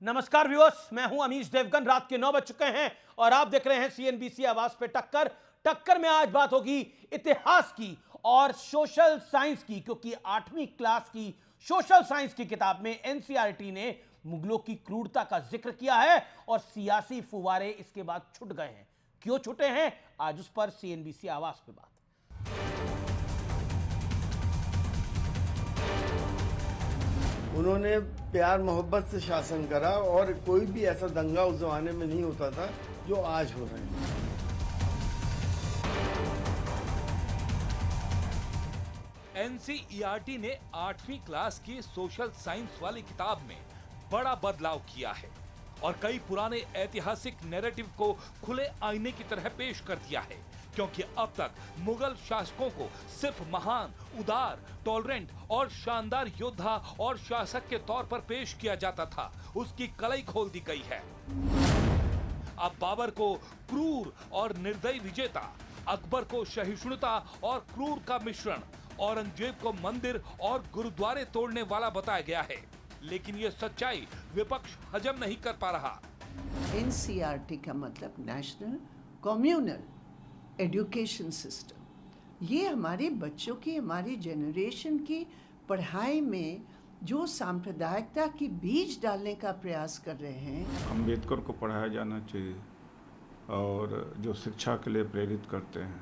नमस्कार व्यूअर्स, मैं हूं अमीश देवगन। रात के 9 बज चुके हैं और आप देख रहे हैं सीएनबीसी आवाज पे टक्कर। टक्कर में आज बात होगी इतिहास की और सोशल साइंस की, क्योंकि 8वीं क्लास की सोशल साइंस की किताब में एनसीईआरटी ने मुगलों की क्रूरता का जिक्र किया है और सियासी फुवारे इसके बाद छुट गए हैं। क्यों छुटे हैं, आज उस पर सीएनबीसी आवाज पे बात। उन्होंने प्यार मोहब्बत से शासन करा और कोई भी ऐसा दंगा उस जमाने में नहीं होता था जो आज हो रहे हैं। एनसीईआरटी ने 8वीं क्लास की सोशल साइंस वाली किताब में बड़ा बदलाव किया है और कई पुराने ऐतिहासिक नैरेटिव को खुले आईने की तरह पेश कर दिया है, क्योंकि अब तक मुगल शासकों को सिर्फ महान, उदार, टॉलरेंट और शानदार योद्धा और शासक के तौर पर पेश किया जाता था। उसकी कलई खोल दी गई है। अब बाबर को क्रूर और निर्दयी विजेता, अकबर को सहिष्णुता और क्रूर का मिश्रण, औरंगजेब को मंदिर और गुरुद्वारे तोड़ने वाला बताया गया है। लेकिन ये सच्चाई विपक्ष हजम नहीं कर पा रहा। एनसीईआरटी का मतलब नेशनल कम्युनल एजुकेशन सिस्टम। ये हमारे बच्चों की, हमारी जनरेशन की पढ़ाई में जो सांप्रदायिकता की बीज डालने का प्रयास कर रहे हैं। अम्बेडकर को पढ़ाया जाना चाहिए और जो शिक्षा के लिए प्रेरित करते हैं,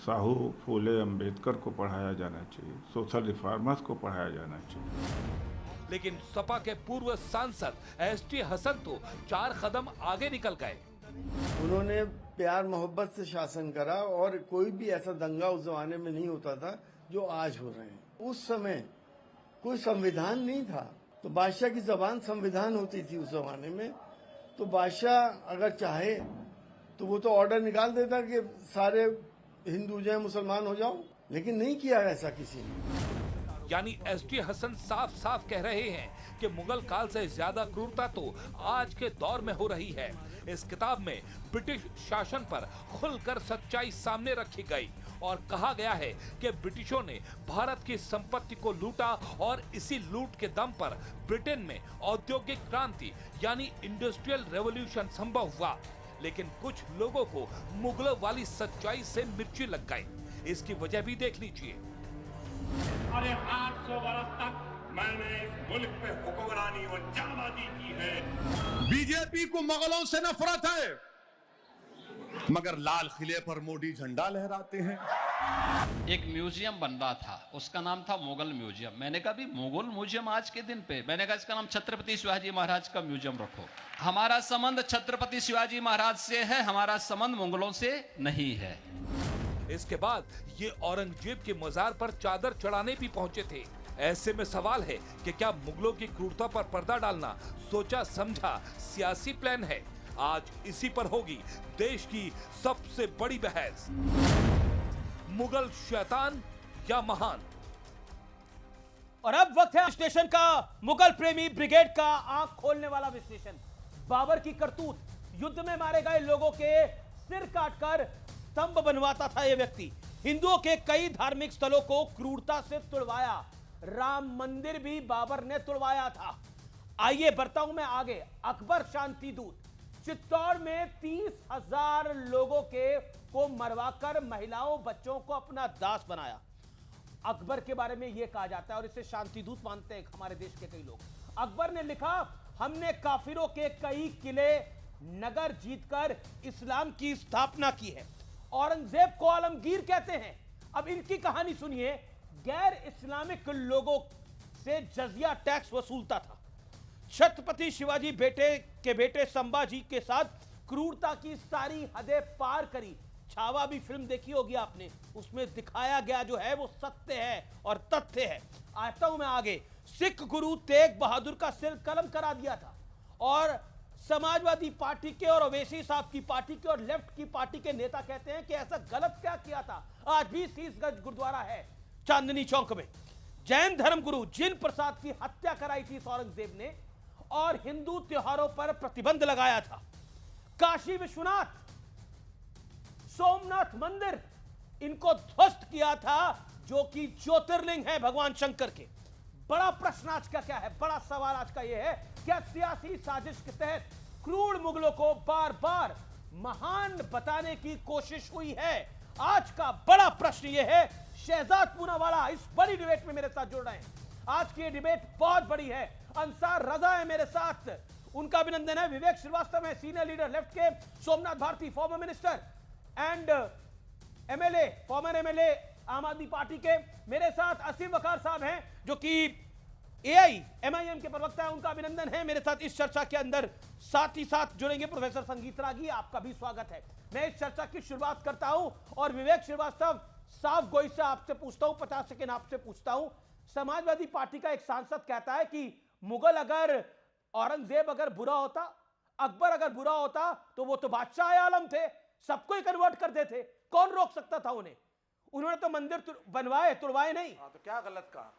साहू फूले अम्बेडकर को पढ़ाया जाना चाहिए, सोशल रिफॉर्मर्स को पढ़ाया जाना चाहिए। लेकिन सपा के पूर्व सांसद एसटी हसन तो 4 कदम आगे निकल गए। उन्होंने प्यार मोहब्बत से शासन करा और कोई भी ऐसा दंगा उस जमाने में नहीं होता था जो आज हो रहे हैं। उस समय कोई संविधान नहीं था, तो बादशाह की जबान संविधान होती थी उस जमाने में। तो बादशाह अगर चाहे तो वो तो ऑर्डर निकाल देता कि सारे हिंदू जो है मुसलमान हो जाओ, लेकिन नहीं किया ऐसा किसी ने। यानी एसटी हसन साफ साफ कह रहे हैं कि मुगल काल से ज्यादा क्रूरता तो आज के दौर में हो रही है। इस किताब में ब्रिटिश शासन पर खुलकर सच्चाई सामने रखी गई और कहा गया है कि ब्रिटिशों ने भारत की संपत्ति को लूटा और इसी लूट के दम पर ब्रिटेन में औद्योगिक क्रांति यानी इंडस्ट्रियल रेवोल्यूशन संभव हुआ। लेकिन कुछ लोगों को मुगलों वाली सच्चाई से मिर्ची लग गई। इसकी वजह भी देख लीजिए। अरे 800 वर्ष तक मैंने इस मुल्क पे हुक्मरानी और जामादी की है। बीजेपी को मुगलों से नफरत है, मगर लाल किले पर मोदी झंडा लहराते हैं। एक म्यूजियम बन रहा था, उसका नाम था मुगल म्यूजियम। मैंने कहा भी मुगल म्यूजियम आज के दिन पे, मैंने कहा इसका नाम छत्रपति शिवाजी महाराज का म्यूजियम रखो। हमारा संबंध छत्रपति शिवाजी महाराज से है, हमारा संबंध मुगलों से नहीं है। इसके बाद ये औरंगजेब के मजार पर चादर चढ़ाने भी पहुंचे थे। ऐसे में सवाल है कि क्या मुगलों की क्रूरता पर पर्दा डालना सोचा समझा सियासी प्लान है? आज इसी पर होगी देश की सबसे बड़ी बहस। मुगल शैतान या महान? और अब वक्त है विश्लेषण का। मुगल प्रेमी ब्रिगेड का आंख खोलने वाला विश्लेषण। बाबर की करतूत, युद्ध में मारे गए लोगों के सिर काटकर स्तंभ बनवाता था यह व्यक्ति। हिंदुओं के कई धार्मिक स्थलों को क्रूरता से तुड़वाया। राम मंदिर भी बाबर ने तुड़वाया था। आइए बढ़ता हूं मैं आगे। अकबर शांति दूत, चित्तौड़ में 30,000 लोगों को मरवाकर महिलाओं बच्चों को अपना दास बनाया। अकबर के बारे में यह कहा जाता है और इसे शांति दूत मानते हैं हमारे देश के कई लोग। अकबर ने लिखा, हमने काफिरों के कई किले नगर जीतकर इस्लाम की स्थापना की है। औरंगजेब को आलमगीर कहते हैं। अब इनकी कहानी सुनिए। गैर इस्लामिक लोगों से जजिया टैक्स वसूलता था। छत्रपति शिवाजी के बेटे संभाजी के साथ क्रूरता की सारी हदें पार करी। छावा भी फिल्म देखी होगी आपने, उसमें दिखाया गया जो है वो सत्य है और तथ्य है। आता हूं मैं आगे। सिख गुरु तेग बहादुर का सिर कलम करा दिया था और समाजवादी पार्टी के और ओवैसी साहब की पार्टी के और लेफ्ट की पार्टी के नेता कहते हैं कि ऐसा गलत क्या किया था। आज भी शीशगंज गुरुद्वारा है चांदनी चौक में। जैन धर्मगुरु जिन प्रसाद की हत्या कराई थी औरंगजेब ने और हिंदू त्योहारों पर प्रतिबंध लगाया था। काशी विश्वनाथ, सोमनाथ मंदिर, इनको ध्वस्त किया था जो कि ज्योतिर्लिंग है भगवान शंकर के। बड़ा प्रश्न आज का क्या है, बड़ा सवाल आज का यह है, क्या सियासी साजिश के तहत क्रूर मुगलों को बार बार महान बताने की कोशिश हुई है? आज का बड़ा प्रश्न यह है। शहजाद पूनावाला इस बड़ी डिबेट में मेरे साथ जुड़ रहे हैं। आज की डिबेट बहुत बड़ी है। अंसार रजा है मेरे साथ, उनका अभिनंदन है। विवेक श्रीवास्तव है, सीनियर लीडर लेफ्ट के। Somnath Bharti, former minister and MLA, former MLA Aam Aadmi party के। मेरे साथ असीम वकार साहब हैं जो कि एआईएमआईएम के प्रवक्ता है, उनका अभिनंदन है मेरे साथ इस चर्चा के अंदर। साथ ही साथ जुड़ेंगे प्रोफेसर संगीत रागी, आपका भी स्वागत है। मैं इस चर्चा की शुरुआत करता हूं और विवेक श्रीवास्तव, साफ गोई से आपसे पूछता हूं, 50 सेकेंड आपसे पूछता हूं। समाजवादी पार्टी का एक सांसद कहता है कि मुगल अगर, औरंगजेब अगर बुरा होता, अकबर अगर बुरा होता तो वो तो बादशाह आलम थे, सबको ही कन्वर्ट कर देते, कौन रोक सकता था उन्हें? उन्होंने तो मंदिर बनवाए, तुड़वाए नहीं। तो क्या गलत कहा?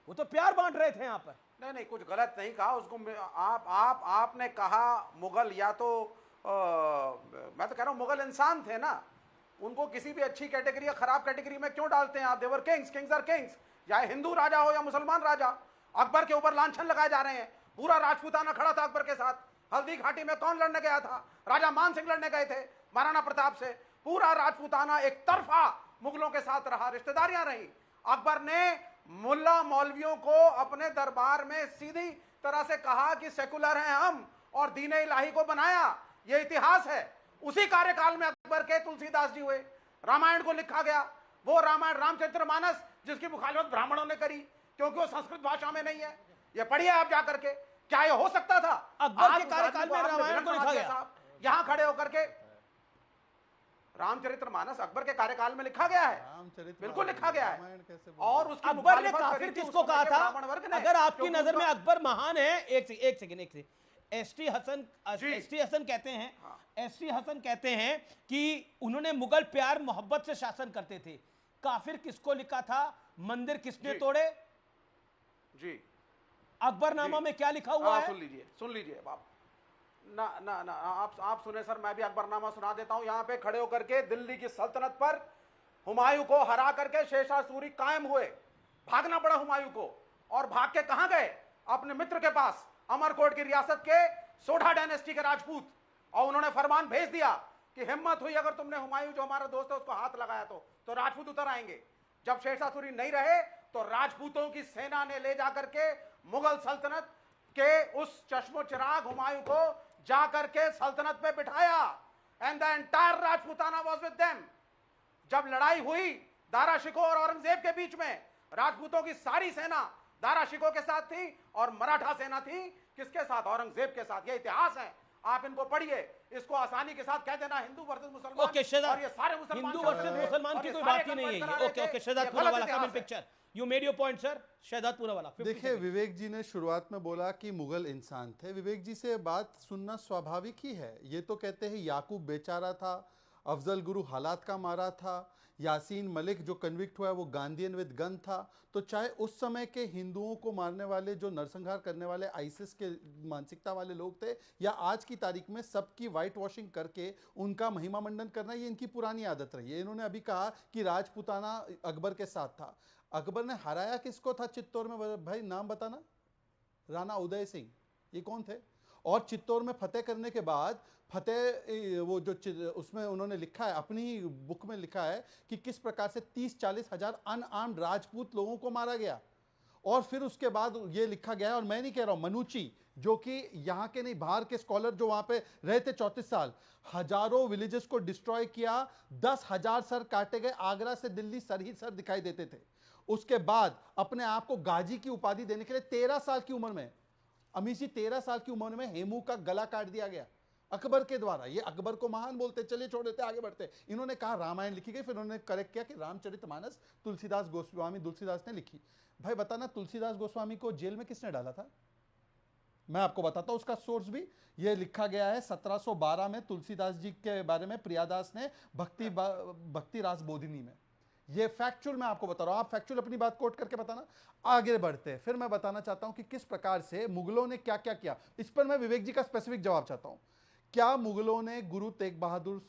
वो तो प्यार बांट रहे थे यहाँ पर। नहीं, कुछ गलत नहीं कहा उसको। आपने कहा मुगल, या तो मैं तो कह रहा हूँ मुगल इंसान थे ना, उनको किसी भी अच्छी कैटेगरी या खराब कैटेगरी में क्यों डालते हैं आप? देवर किंग्स, किंग्स आर किंग्स, चाहे हिंदू राजा हो या मुसलमान राजा। अकबर के ऊपर लांछन लगाए जा रहे हैं। पूरा राजपूताना खड़ा था अकबर के साथ। हल्दी घाटी में कौन लड़ने गया था? राजा मान सिंह लड़ने गए थे महाराणा प्रताप से। पूरा राजपूताना एक तरफा मुगलों के साथ रहा, रिश्तेदारियां रही। अकबर ने मुल्ला मौलवियों को अपने दरबार में सीधी तरह से कहा कि सेकुलर हैं हम, और दीन इलाही को बनाया। यह इतिहास है। उसी कार्यकाल में अकबर के तुलसीदास जी हुए, रामायण को लिखा गया। वो रामायण रामचरितमानस जिसकी मुखालिफत ब्राह्मणों ने करी क्योंकि वो संस्कृत भाषा में नहीं है। ये पढ़िए आप जाकर के, क्या ये हो सकता था? अकबर के कार्यकाल में रामायण को लिखा गया। यहां खड़े होकर के रामचरितमानस अकबर के कार्यकाल में लिखा गया है, बिल्कुल लिखा गया है। और उसकी अकबर ने काफिर किसको कहा था? अगर आपकी नजर में अकबर महान है, एक सेकंड, एसटी हसन कहते हैं, एसटी हसन कहते हैं कि उन्होंने मुगल प्यार मोहब्बत से शासन करते थे। काफिर किसको लिखा था? मंदिर किसने तोड़े? जी, अकबरनामा में क्या लिखा हुआ है? सुन लीजिए बाप। ना आप सुने सर, मैं भी अकबरनामा सुना देता हूं। यहां पे खड़े होकर के दिल्ली की सल्तनत पर हुमायूं को हरा करके शेरशाह सूरी कायम हुए। भागना पड़ा हुमायूं को, और भाग के कहां गए? अपने मित्र के पास, अमरकोट की रियासत के सोढ़ा डायनेस्टी के राजपूत। और उन्होंने फरमान भेज दिया कि हिम्मत हुई अगर तुमने हुमायूं जो हमारा दोस्त है उसको हाथ लगाया तो राजपूत उतर आएंगे। जब शेरशाह सूरी नहीं रहे तो राजपूतों की सेना ने ले जाकर के मुगल सल्तनत के उस चश्मो चिराग हुमायूं को जाकर के सल्तनत पे बिठाया। And the entire Rajputana was with them. जब लड़ाई हुई दारा शिकोह और औरंगजेब के बीच में, राजपूतों की सारी सेना दारा शिकोह के साथ थी और मराठा सेना थी किसके साथ? औरंगजेब के साथ। ये इतिहास है, आप इनको पढ़िए। इसको आसानी के साथ कह देना हिंदू वर्सेस मुसलमान। ओके शहजाद, और ये सारे मुसलमान हिंदू वर्सेस मुसलमान की कोई बात ही नहीं है। Okay Shehzad Poonawalla, come in picture. You made your point sir. Shehzad Poonawalla. देखिए, विवेक जी ने शुरुआत में बोला कि मुगल इंसान थे। विवेक जी से बात सुनना स्वाभाविक ही है। ये तो कहते हैं याकूब बेचारा था, अफजल गुरु हालात का मारा था, यासीन मलिक जो कन्विक्ट हुआ है वो गांधीयन विद गन था। तो चाहे उस समय के हिंदुओं को मारने वाले, जो नरसंहार करने वाले आईसिस के मानसिकता वाले लोग थे, या आज की तारीख में सबकी वाइट वॉशिंग करके उनका महिमा मंडन करना, ये इनकी पुरानी आदत रही है। इन्होंने अभी कहा कि राजपूताना अकबर के साथ था। अकबर ने हराया किसको था चित्तौड़ में? भाई नाम बताना। राणा उदय सिंह, ये कौन थे? और चित्तौड़ में फतेह करने के बाद वो जो उसमें उन्होंने लिखा है, अपनी ही बुक में लिखा है कि किस प्रकार से 30-40 हजार अनआर्म्ड राजपूत लोगों को मारा गया। और फिर उसके बाद ये लिखा गया है, और मैं नहीं कह रहा हूं, मनुची जो कि यहाँ के नहीं बाहर के स्कॉलर जो वहां पे रहे थे 34 साल, हजारों विलेजेस को डिस्ट्रॉय किया, 10,000 सर काटे गए, आगरा से दिल्ली सर ही सर दिखाई देते थे। उसके बाद अपने आप को गाजी की उपाधि देने के लिए 13 साल की उम्र में, अमीश जी 13 साल की उम्र में हेमू का गला काट दिया गया अकबर के द्वारा। ये अकबर को महान बोलते, चलिए छोड़ देते, आगे बढ़ते। इन्होंने कहा रामायण लिखी गई, फिर उन्होंने करेक्ट किया कि रामचरितमानस तुलसीदास गोस्वामी तुलसीदास ने लिखी। भाई बताना, तुलसीदास गोस्वामी को जेल में किसने डाला था? मैं आपको बताता हूं उसका सोर्स भी। ये लिखा गया है 1712 में तुलसीदास जी के बारे में प्रियादास ने भक्ति रास बोधिनी में। ये फैक्चुअल मैं आपको बता रहा हूं, आप फैक्चुअल अपनी बात कोट करके बताना। आगे बढ़ते हैं, फिर मैं बताना चाहता हूं कि किस प्रकार से मुगलों ने क्या क्या किया। इस पर मैं विवेक जी का स्पेसिफिक जवाब चाहता हूं। क्या मुगलों ने गुरु तेग बहादुर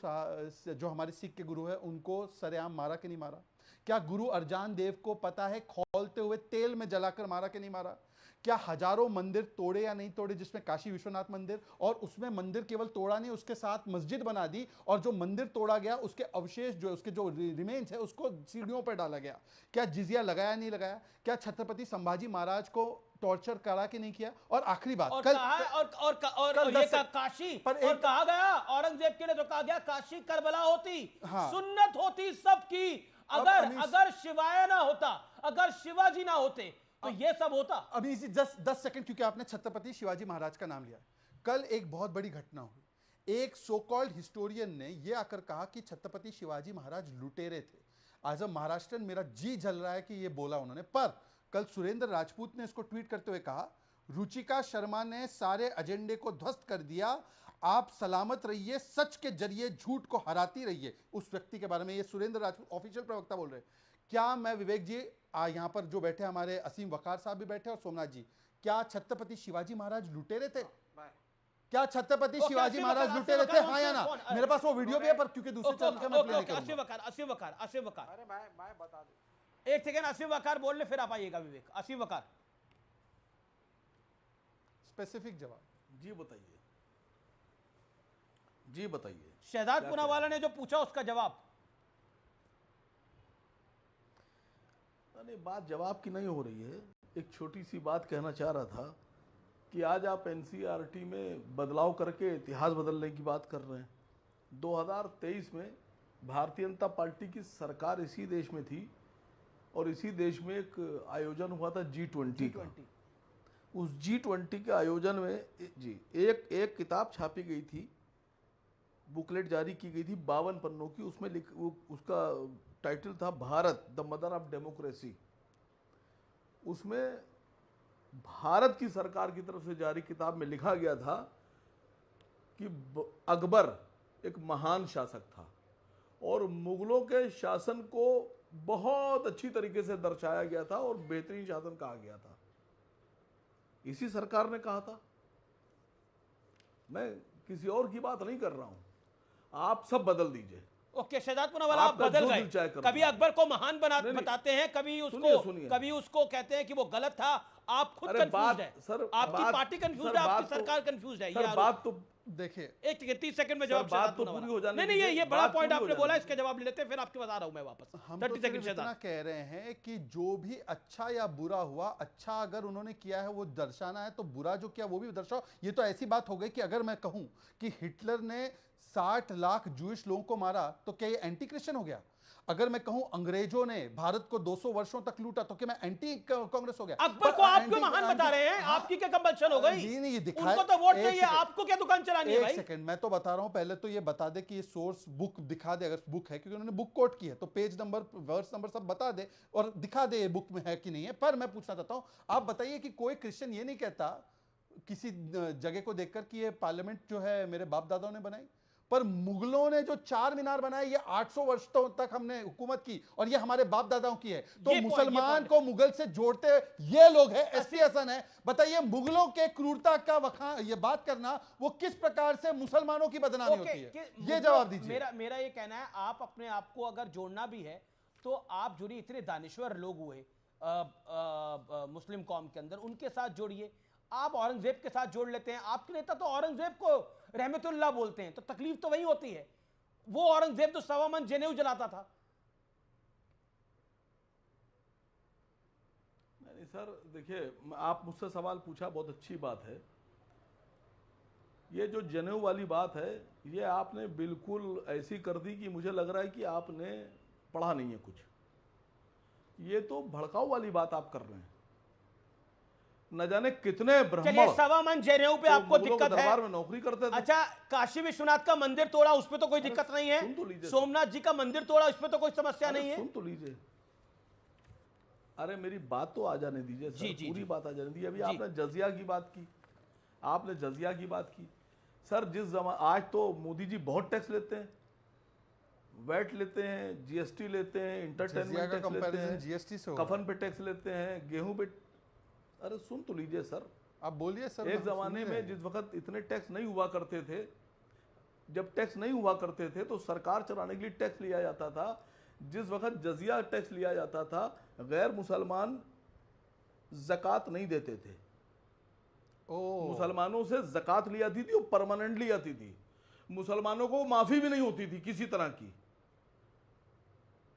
जो हमारे सिख के गुरु है उनको सरेआम मारा कि नहीं मारा? क्या गुरु अर्जान देव को पता है खौलते हुए तेल में जलाकर मारा कि नहीं मारा? क्या हजारों मंदिर तोड़े या नहीं तोड़े, जिसमें काशी विश्वनाथ मंदिर, और उसमें मंदिर केवल तोड़ा नहीं, उसके साथ मस्जिद बना दी, और जो मंदिर तोड़ा गया उसके अवशेष जो उसके जो रिमेन्स है उसको सीढ़ियों पर डाला गया। क्या जिजिया लगाया नहीं लगाया? क्या छत्रपति संभाजी महाराज को टॉर्चर करा कि नहीं किया? और आखिरी बात, और कल कहा है और कल ये 10 काशी पर और एक- कहा गया औरंगजेब के लिए तो कहा गया काशी करबला होती, हाँ। सुन्नत होती सबकी। अगर अगर शिवाय ना होता, अगर शिवाजी ना होते तो ये सब होता। अभी इसी 10 सेकंड, क्योंकि आपने छत्रपति शिवाजी महाराज का नाम लिया। कल एक बहुत बड़ी घटना हुई। एक सो कॉल्ड हिस्टोरियन ने यह आकर कहा कि छत्रपति शिवाजी महाराज लुटेरे थे। आज महाराष्ट्र मेरा जी जल रहा है कि यह बोला उन्होंने, पर कल सुरेंद्र राजपूत ने इसको ट्वीट करते हुए कहा, रुचिका शर्मा ने सारे एजेंडे को ध्वस्त कर दिया, आप सलामत रहिए, सच के जरिए झूठ को हराती रहिए। उस व्यक्ति के बारे में ये सुरेंद्र राजपूत ऑफिशियल प्रवक्ता बोल रहे हैं। क्या मैं विवेक जी, यहां पर जो बैठे हमारे असीम वकार साहब भी बैठे और सोमनाथ जी, क्या छत्रपति शिवाजी महाराज लुटेरे थे? क्या छत्रपति शिवाजी महाराज लुटेरे थे, हाँ या ना? मेरे पास वो वीडियो भी है, पर क्योंकि दूसरे चैनल का मैं प्ले नहीं करूंगा। असीम वकार अरे मैं बता दूं, एक सेकेंड, असीम वकार बोल ले, फिर आप आइएगा विवेक। असीम वकार स्पेसिफिक जवाब। जी बताइए, जी बताइए। शहजाद पूनावाला ने जो पूछा उसका जवाब। नहीं, बात जवाब की नहीं हो रही है। एक छोटी सी बात कहना चाह रहा था कि आज आप एनसीईआरटी में बदलाव करके इतिहास बदलने की बात कर रहे हैं। 2023 में भारतीय जनता पार्टी की सरकार इसी देश में थी और इसी देश में एक आयोजन हुआ था G20 का। उस G20 के आयोजन में जी एक किताब छापी गई थी, बुकलेट जारी की गई थी 52 पन्नों की। उसमें उसका टाइटल था Bharat the mother of democracy. उसमें भारत की सरकार की तरफ से जारी किताब में लिखा गया था कि अकबर एक महान शासक था और मुगलों के शासन को बहुत अच्छी तरीके से दर्शाया गया था और बेहतरीन शासन कहा गया था। इसी सरकार ने कहा था। मैं किसी और की बात नहीं कर रहा हूं, आप सब बदल दीजिए। ओके, शहजाद पूनावाला आप बदल गए। कभी अकबर को महान बताते हैं, कभी उसको कहते हैं कि वो गलत था। आप खुद कंफ्यूज है, आपकी पार्टी कंफ्यूज है, आपकी सरकार कंफ्यूज है। ये बात तो देखिए, एक 30 सेकंड में जवाब। बात तो पूरी हो जाने। नहीं, ये बड़ा पॉइंट आपने बोला, इसका जवाब ले लेते हैं, फिर आपके पास आ रहा हूं मैं वापस। हम तो सिर्फ इतना कह रहे हैं कि जो भी अच्छा या बुरा हुआ, अच्छा अगर उन्होंने किया है वो दर्शाना है, तो बुरा जो किया वो भी दर्शाओ। ये तो ऐसी बात हो गई कि अगर मैं कहूं कि हिटलर ने 60 लाख जूइश लोगों को मारा तो क्या ये एंटी क्रिश्चियन हो गया? अगर मैं कहूं अंग्रेजों ने भारत को 200 वर्षों तक लूटा तो क्या मैं एंटी कांग्रेस हो गया? अकबर को आप क्यों महान बता रहे हैं? आपकी क्या कंपल्शन हो गई? नहीं, ये दिखाए, उनको तो वोट चाहिए, आपको क्या दुकान चलानी है भाई? एक सेकंड, मैं तो बता रहा हूं। पहले तो ये बता दे कि ये सोर्स बुक दिखा दे, अगर बुक है, क्योंकि उन्होंने बुक कोट की है तो पेज नंबर, वर्स नंबर सब बता दे और दिखा दे ये बुक में है कि नहीं है। पर मैं पूछना चाहता हूं, आप बताइए कि कोई क्रिश्चियन ये नहीं कहता किसी जगह को देखकर कि ये पार्लियामेंट जो है मेरे बाप दादाओं ने बनाई, पर मुगलों ने जो 4 मीनार बनाए ये 800 वर्षों तक हमने हुकूमत की और ये हमारे बाप दादाओं की है। तो मुसलमान को मुगल से जोड़ते ये लोग हैं, एसटी हसन है। बताइए, मुगलों के क्रूरता का ये बात करना वो किस प्रकार से मुसलमानों की बदनामी होती है? ये जवाब दीजिए। मेरा ये कहना है, आप अपने आप को अगर जोड़ना भी है तो आप जुड़ी, इतने दानिश्वर लोग हुए मुस्लिम कौम के अंदर, उनके साथ जोड़िए। आप औरंगजेब के साथ जोड़ लेते हैं, आपके नेता तो औरंगजेब को रहमतुल्लाह बोलते हैं, तो तकलीफ तो वही होती है। वो औरंगजेब तो 1.25 मन जनेऊ जलाता था। नहीं सर, देखिए, आप मुझसे सवाल पूछा, बहुत अच्छी बात है। ये जो जनेऊ वाली बात है, ये आपने बिल्कुल ऐसी कर दी कि मुझे लग रहा है कि आपने पढ़ा नहीं है कुछ। ये तो भड़काऊ वाली बात आप कर रहे हैं। न जाने कितने ब्राह्मण 1.25 मन जनेऊ पे आपको दिक्कत है? दरबार में नौकरी करते थे। अच्छा, काशी विश्वनाथ का मंदिर तोड़ा, उस पे तो कोई दिक्कत नहीं है। सोमनाथ जी का मंदिर तोड़ा, उस पे तो कोई समस्या नहीं है। सुन तो लीजिए, अरे मेरी बात तो आ जाने दीजिए सर, पूरी बात आ जाने दीजिए। अभी आपने जजिया की बात की, आपने जजिया की बात की सर। आज तो मोदी जी बहुत टैक्स लेते हैं, वैट लेते हैं, जीएसटी लेते हैं, इंटरटेनमेंट टैक्स लेते हैं, जीएसटी से कफन पे टैक्स लेते हैं, गेहूं पे। अरे सुन तो लीजिए सर, आप बोलिए सर। एक जमाने में जिस वक्त इतने टैक्स नहीं हुआ करते थे, जब टैक्स नहीं हुआ करते थे तो सरकार चलाने के लिए टैक्स लिया जाता था। जिस वक्त जजिया टैक्स लिया जाता था, गैर मुसलमान ज़कात नहीं देते थे। मुसलमानों से ज़कात ली जाती थी और परमानेंटली आती थी। मुसलमानों को माफ़ी भी नहीं होती थी किसी तरह की।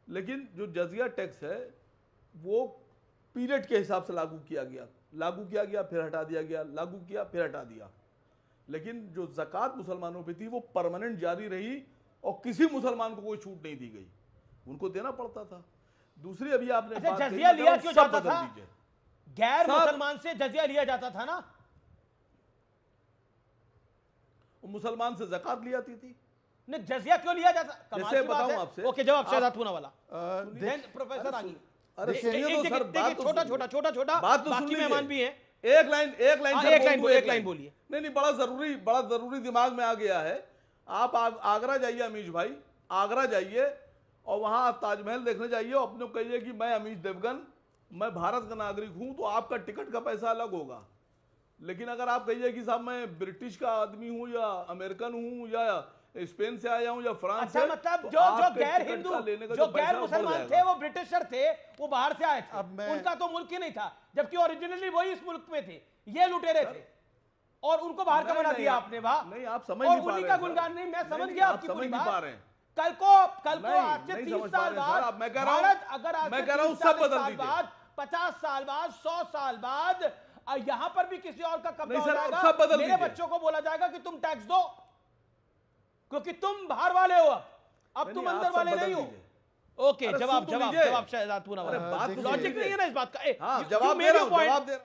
लेकिन जो जजिया टैक्स है वो पीरियड के हिसाब से लागू किया गया, फिर हटा दिया गया, लागू किया फिर हटा दिया। लेकिन जो ज़कात मुसलमानों पे थी वो परमानेंट जारी रही और किसी मुसलमान को कोई छूट नहीं दी गई, उनको देना पड़ता था। दूसरी अभी आपने अच्छा, बात कही, जजिया लिया क्यों सब जाता बदल था? दीजिए। गैर मुसलमान से जजिया लिया जाता था ना, मुसलमान से ज़कात ली जाती थी। नहीं, जजिया क्यों लिया जाता? कमाल जैसे की बात बताऊं है। आपसे, ओके, जवाब शहजाद पूनावाला। प्रोफेसर आगे। अरे छोटा बात तो बाकी मेहमान भी हैं। एक लाइन बोलिए। नहीं, बड़ा जरूरी दिमाग में आ गया है। आप आगरा जाइए अमीश भाई, आगरा जाइए और वहां आप ताजमहल देखने जाइए और अपने को कहिए कि मैं अमीश देवगन, मैं भारत का नागरिक हूं, तो आपका टिकट का पैसा अलग होगा। लेकिन अगर आप कहिए कि साहब मैं ब्रिटिश का आदमी हूं या अमेरिकन हूं या स्पेन से आया हूं या फ्रांस अच्छा, से, मतलब तो जो आपके गैर टिकट हिंदू, का लेने का जो पैसा गैर बढ़ मुसलमान जाएगा। थे, वो ब्रिटिशर थे, वो बाहर से आए थे, उनका तो मुल्क ही नहीं था, जबकि ओरिजिनली वही इस मुल्क में थे, ये लुटेरे थे और उनको बाहर का बना दिया आपने। वाह, नहीं, आप समझ और नहीं पा उन्हीं रहे का हैं, गुणगान नहीं, मैं समझ नहीं, गया आप आपकी समझ पूरी नहीं पा बात। रहे हैं। कल को आज से नहीं 30 समझ पा साल रहे हैं, बाद मैं कह रहा हूं, भारत, अगर आज मैं से कह रहा हूं 30 सब बदल साल दीजिए। बाद, 50 साल बाद, 100 साल बाद यहां पर भी किसी और का कब्जा नहीं हो सर, जाएगा, सब बदल मेरे दीजिए। बच्चों को बोला जाएगा कि तुम टैक्स दो, क्योंकि तुम बाहर वाले हो, अब तुम अंदर वाले नहीं हो। ओके, अरे जवाब सुन तो जवाब लीजिए। जवाब शहजाद पूनावाला। अरे बात तो लॉजिक लीजिए। नहीं है ना इस बात का। हाँ, जवाब दे रहा हूं।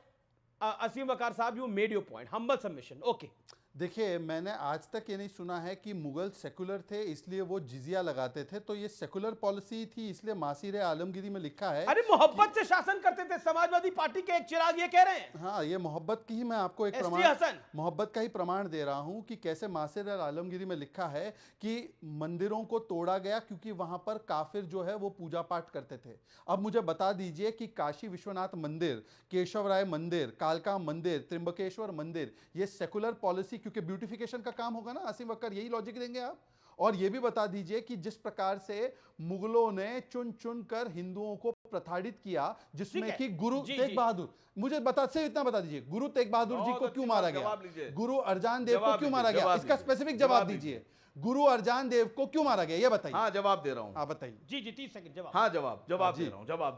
असीम वकार साहब, you made your point, humble submission. Okay, देखिए, मैंने आज तक ये नहीं सुना है कि मुगल सेकुलर थे इसलिए वो जिजिया लगाते थे, तो ये सेकुलर पॉलिसी थी, इसलिए मासीर आलमगीरी में लिखा है। अरे मोहब्बत से शासन करते थे, समाजवादी पार्टी के एक चिराग ये कह रहे हैं। हाँ, ये मोहब्बत की ही मैं आपको एक एसटी प्रमाण, हसन। मोहब्बत का ही प्रमाण दे रहा हूं कि कैसे मासीर आलमगीरी में लिखा है कि मंदिरों को तोड़ा गया क्योंकि वहां पर काफिर जो है वो पूजा पाठ करते थे। अब मुझे बता दीजिए कि काशी विश्वनाथ मंदिर, केशव राय मंदिर, कालका मंदिर, त्रिंबकेश्वर मंदिर, ये सेकुलर पॉलिसी, क्योंकि ब्यूटिफिकेशन का काम होगा ना, आसिम वक्कर यही लॉजिक देंगे आप। और ये भी बता दीजिए कि जिस प्रकार से मुगलों ने चुन चुन कर हिंदुओं को प्रताड़ित किया, जिसमें कि गुरु तेग बहादुर, मुझे इतना बता दीजिए, गुरु तेग बहादुर जी को क्यों मारा गया, गुरु अर्जान देव को क्यों मारा गया, इसका स्पेसिफिक जवाब दीजिए। गुरु अर्जान देव को क्यों मारा गया, ये बताइए। हाँ, जवाब दे रहा हूं। हाँ, बताइए। जी 30 सेकंड जवाब। हाँ, जवाब दे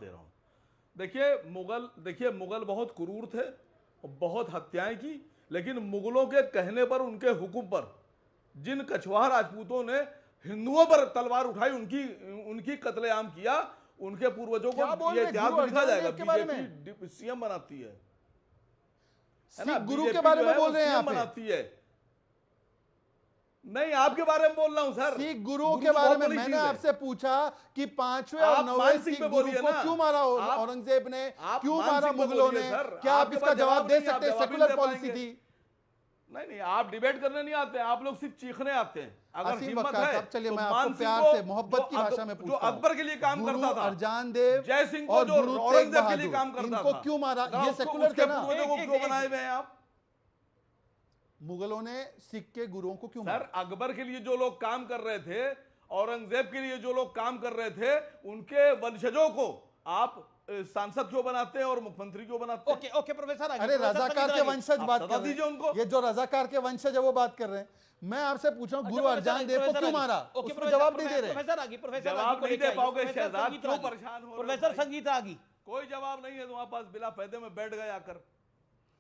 रहा हूं। देखिए मुगल बहुत क्रूर थे और बहुत हत्याएं की, लेकिन मुगलों के कहने पर, उनके हुक्म पर जिन कछवाहा राजपूतों ने हिंदुओं पर तलवार उठाई, उनकी कत्लेआम किया, उनके पूर्वजों को ये इतिहास में लिखा जाएगा। बीजेपी सीएम बनाती है ना, गुरु के बारे में बोल रहे हैं आप, बनाती है। नहीं, आपके बारे में बोल रहा हूं सर। सिख गुरुओं के बारे में मैंने आपसे पूछा कि 5वें और 9वें सिख गुरु को क्यों मारा औरंगजेब ने, क्यों मारा मुगलों ने, क्या आप इसका जवाब दे सकते हैं? सेकुलर पॉलिसी थी। नहीं, आप डिबेट करने नहीं आते हैं, आप लोग सिर्फ चीखने आते हैं। अगर हिम्मत है, चलिए, तो मैं आपको प्यार से मोहब्बत की भाषा में पूछता हूं, जो अकबर के लिए काम करता था, अर्जान देव, जय सिंह को जो औरंगजेब के लिए काम करता था, इनको क्यों मारा? ये सेकुलर थे ना। क्यों बनाए हुए हैं आप? मुगलों ने सिख के गुरुओं को क्यों सर, अकबर के लिए जो लोग काम कर रहे थे, औरंगजेब के लिए जो लोग काम कर रहे थे, उनके वंशजों को आप सांसद क्यों बनाते हैं और मुख्यमंत्री क्यों बनाते हैं? ओके प्रोफेसर, अरे रजाकार के वंशज बात कर रहे हैं उनको, ये जो रजाकार के वंशज है वो बात कर रहे हैं। मैं आपसे पूछ रहा हूं, गुरु अर्जान देव को क्यों मारा, उसमें जवाब नहीं दे रहे। जवाब नहीं दे पाओगे शहजाद, क्यों परेशान हो? प्रोफेसर संगीता आगी, कोई जवाब नहीं है तुम्हारे पास, बिला फायदे में बैठ गए आकर।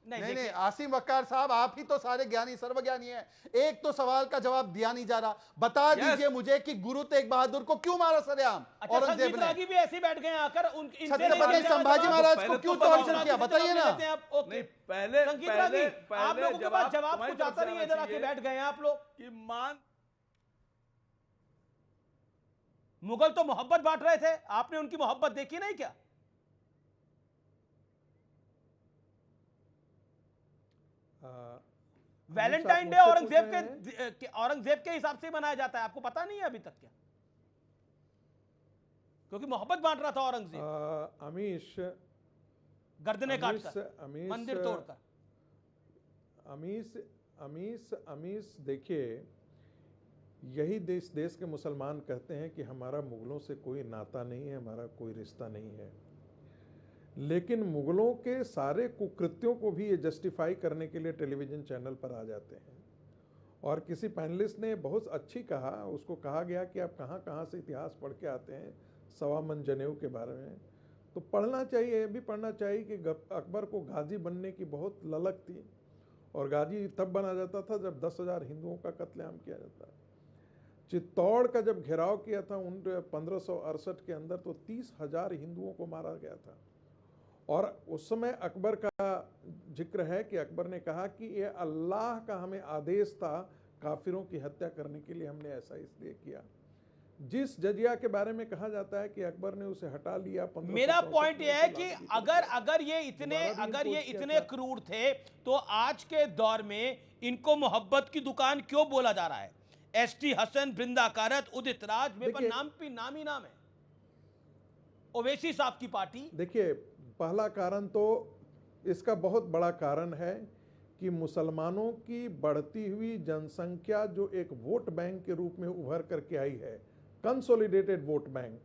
नहीं, आसिम वक्कार साहब, आप ही तो सारे ज्ञानी, सर्वज्ञानी हैं। एक तो सवाल का जवाब दिया नहीं जा रहा। बता दीजिए मुझे कि गुरु तेग बहादुर को क्यों मारा सरेआम औरंगजेब ने? भी ऐसे बैठ गए आकर, छत्रपति संभाजी महाराज को क्यों टॉर्चर किया, बताइए ना। पहले आप लोगों के पास जवाब कुछ आता नहीं है, इधर आके बैठ गए आप लोग कि मान। मुगल तो मोहब्बत बांट रहे थे, आपने उनकी मोहब्बत देखी नहीं क्या? वैलेंटाइन डे औरंगजेब के हिसाब से मनाया जाता है, आपको पता नहीं है अभी तक क्या? क्योंकि मोहब्बत बांट रहा था औरंगजेब। अमीश, गर्दने काटकर, मंदिर तोड़कर। अमीश देखिए, यही देश के मुसलमान कहते हैं कि हमारा मुगलों से कोई नाता नहीं है, हमारा कोई रिश्ता नहीं है। लेकिन मुगलों के सारे कुकृत्यों को भी ये जस्टिफाई करने के लिए टेलीविज़न चैनल पर आ जाते हैं। और किसी पैनलिस्ट ने बहुत अच्छी कहा, उसको कहा गया कि आप कहाँ कहाँ से इतिहास पढ़ के आते हैं सवा मन जनेऊ के बारे में। तो पढ़ना चाहिए, ये भी पढ़ना चाहिए कि अकबर को गाजी बनने की बहुत ललक थी, और गाजी तब बना जाता था जब 10,000 हिंदुओं का कत्लेआम किया जाता है। चित्तौड़ का जब घेराव किया था 1568 के अंदर, तो 30,000 हिंदुओं को मारा गया था। और उस समय अकबर का जिक्र है कि अकबर ने कहा कि ये अल्लाह का हमें आदेश था काफिरों की हत्या करने के लिए, हमने ऐसा इसलिए किया। जिस जजिया के बारे में कहा जाता है कि अकबर ने उसे हटा लिया, मेरा पॉइंट ये है कि अगर ये इतने क्रूर थे तो आज के दौर में इनको मोहब्बत की दुकान क्यों बोला जा रहा है? एसटी हसन, बृंदा कारत, उदित राज, मेरे पर नाम ही नाम है, ओवैसी साहब की पार्टी। देखिए, पहला कारण तो इसका बहुत बड़ा कारण है कि मुसलमानों की बढ़ती हुई जनसंख्या जो एक वोट बैंक के रूप में उभर करके आई है, कंसोलिडेटेड वोट बैंक,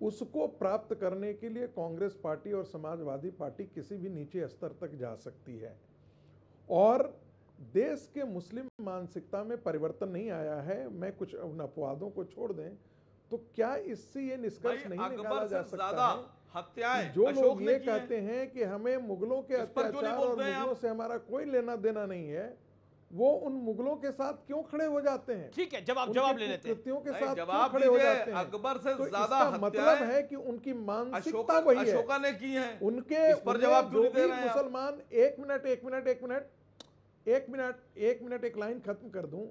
उसको प्राप्त करने के लिए कांग्रेस पार्टी और समाजवादी पार्टी किसी भी नीचे स्तर तक जा सकती है। और देश के मुस्लिम मानसिकता में परिवर्तन नहीं आया है। मैं कुछ उन अपवादों को छोड़ दें तो क्या इससे ये निष्कर्ष नहीं निकाला जा सकता है हत्याएं जो लोग ये कहते हैं कि हमें मुगलों के अत्याचार और मुगलों से हमारा कोई लेना देना नहीं है, वो उन मुगलों के साथ क्यों खड़े हो जाते हैं? ठीक है, जवाब ले लेते हैं। कृत्यों के साथ क्यों खड़े हो जाते हैं? अकबर से तो ज्यादा मतलब है कि उनकी मानसिकता वही है। अशोका ने की है, उनके इस पर जवाब क्यों नहीं दे रहे हैं मुसलमान। एक मिनट एक लाइन खत्म कर दूं।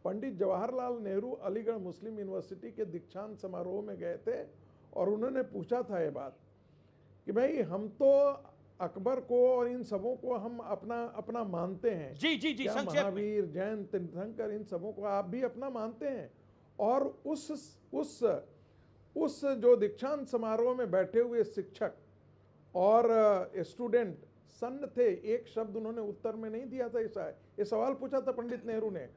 पंडित जवाहरलाल नेहरू अलीगढ़ मुस्लिम यूनिवर्सिटी के दीक्षांत समारोह में गए थे और उन्होंने पूछा था ये बात कि भाई हम तो अकबर को और इन सबों को हम अपना मानते हैं। जी क्या महावीर, जैन, तीर्थंकर, इन सबों को आप भी अपना मानते हैं? और उस जो दीक्षांत समारोह में बैठे हुए शिक्षक और स्टूडेंट सन्न थे, एक शब्द उन्होंने उत्तर में नहीं दिया था। ये सवाल पूछा था पंडित नेहरू ने,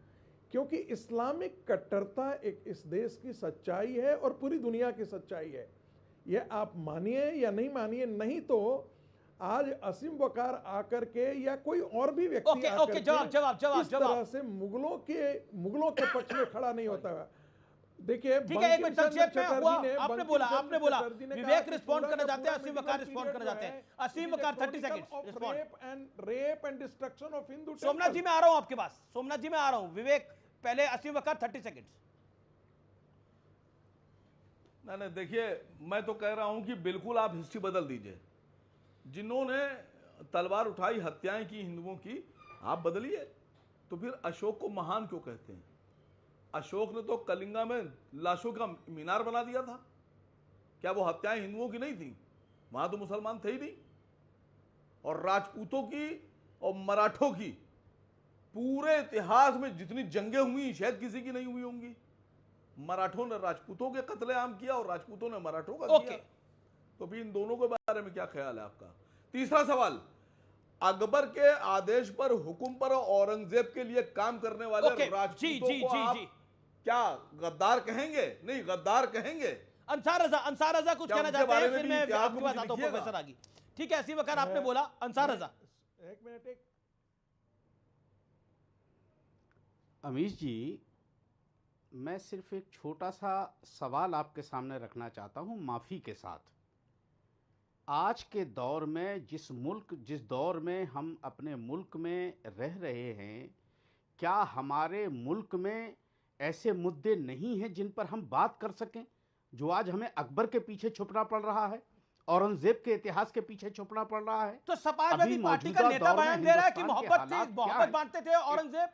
क्योंकि इस्लामिक कट्टरता एक इस देश की सच्चाई है और पूरी दुनिया की सच्चाई है। ये आप मानिए या नहीं मानिए, नहीं तो आज असीम वकार आकर के या कोई और भी व्यक्ति आकर के इस तरह से मुगलों के पक्ष में खड़ा नहीं होता है। देखिए, ठीक है, एक मिनट संक्षेप में हुआ। आपने बोला विवेक रिस्पॉन्ड करना चाहते हैं, असीम वकार रिस्पॉन्ड करना चाहते हैं। Aseem Waqar 30 second. Rape and destruction of Hindu. Somnath ji मैं आ रहा हूं आपके पास, सोमनाथ जी मैं आ रहा हूं। विवेक पहले, असीम वकार 30 सेकंड। नहीं, देखिए, मैं तो कह रहा हूं कि बिल्कुल आप हिस्ट्री बदल दीजिए। जिन्होंने तलवार उठाई, हत्याएं की हिंदुओं की, आप बदलिए। तो फिर अशोक को महान क्यों कहते हैं? अशोक ने तो कलिंगा में लाशों का मीनार बना दिया था। क्या वो हत्याएं हिंदुओं की नहीं थी? वहां तो मुसलमान थे ही नहीं। और राजपूतों की और मराठों की पूरे इतिहास में जितनी जंगें हुई शायद किसी की नहीं हुई होंगी। मराठों ने राजपूतों के कत्लेआम किया और राजपूतों ने मराठों का किया। तो भी इन दोनों के बारे में क्या ख्याल है आपका? तीसरा सवाल, अकबर के आदेश पर, हुक्म पर औरंगजेब के लिए काम करने वाले राजपूतों को आप क्या गद्दार कहेंगे? नहीं, गद्दार कहेंगे। अंसार रजा कुछ कहना चाहते हैं, फिर मैं आपके पास आता हूं प्रोफेसर आगी। ठीक है, असीम वकार आपने बोला, अंसार रजा। एक मिनट। अमीश जी, मैं सिर्फ एक छोटा सा सवाल आपके सामने रखना चाहता हूं माफ़ी के साथ। आज के दौर में जिस दौर में हम अपने मुल्क में रह रहे हैं, क्या हमारे मुल्क में ऐसे मुद्दे नहीं हैं जिन पर हम बात कर सकें, जो आज हमें अकबर के पीछे छुपना पड़ रहा है, औरंगजेब के इतिहास के पीछे छुपना पड़ रहा है? तो समाजवादी पार्टी का नेता बयान दे रहा है कि मोहब्बत बांटते थे औरंगजेब,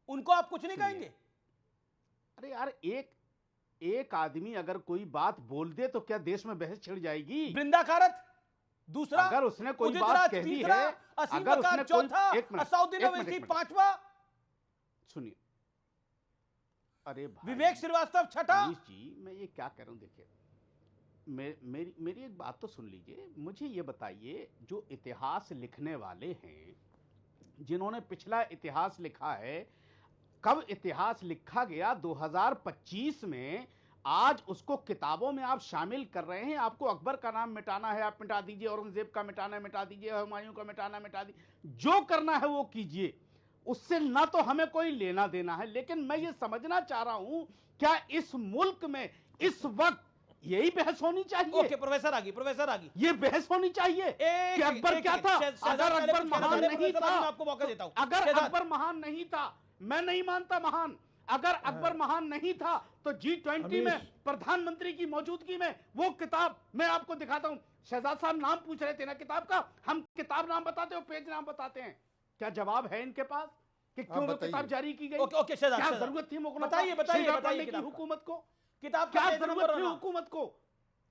उनको आप कुछ नहीं कहेंगे? अरे यार, एक आदमी अगर कोई बात बोल दे तो क्या देश में बहस छिड़ जाएगी? बृंदा कारत दूसरा, अगर उसने कोई बात कह दी है, अगर उसने चौथा, असाउद्दीन ओवैसी पांचवा, सुनिए, अरे भाई, विवेक श्रीवास्तव छठा। जी, मैं ये क्या कह रहा हूं, देखिए, मेरी एक बात तो सुन लीजिए। मुझे ये बताइए, जो इतिहास लिखने वाले हैं, जिन्होंने पिछला इतिहास लिखा है, कब इतिहास लिखा गया 2025 में, आज उसको किताबों में आप शामिल कर रहे हैं। आपको अकबर का नाम मिटाना है, आप मिटा दीजिए, औरंगजेब का मिटाना है मिटा दीजिए, हुमायूं का मिटाना मिटा दीजिए, जो करना है वो कीजिए, उससे ना तो हमें कोई लेना देना है। लेकिन मैं ये समझना चाह रहा हूं, क्या इस मुल्क में इस वक्त यही बहस होनी चाहिए? ओके प्रोफेसर आगी ये बहस होनी चाहिए कि अकबर क्या था? अगर अकबर महान नहीं था, आपको मौका देता हूं। अगर अकबर महान नहीं था, मैं नहीं मानता महान, अगर अकबर महान नहीं था तो G20 में प्रधानमंत्री की मौजूदगी में वो किताब मैं आपको दिखाता हूं। शहजाद साहब नाम पूछ रहे थे ना किताब का, हम किताब नाम बताते हो, पेज नाम बताते हैं, क्या जवाब है इनके पास कि क्यों वो किताब जारी की गई? ओके शहजाद, क्या जरूरत थी मुगलों बताइए की हुकूमत को? किताब क्या जरूरत थी हुकूमत को?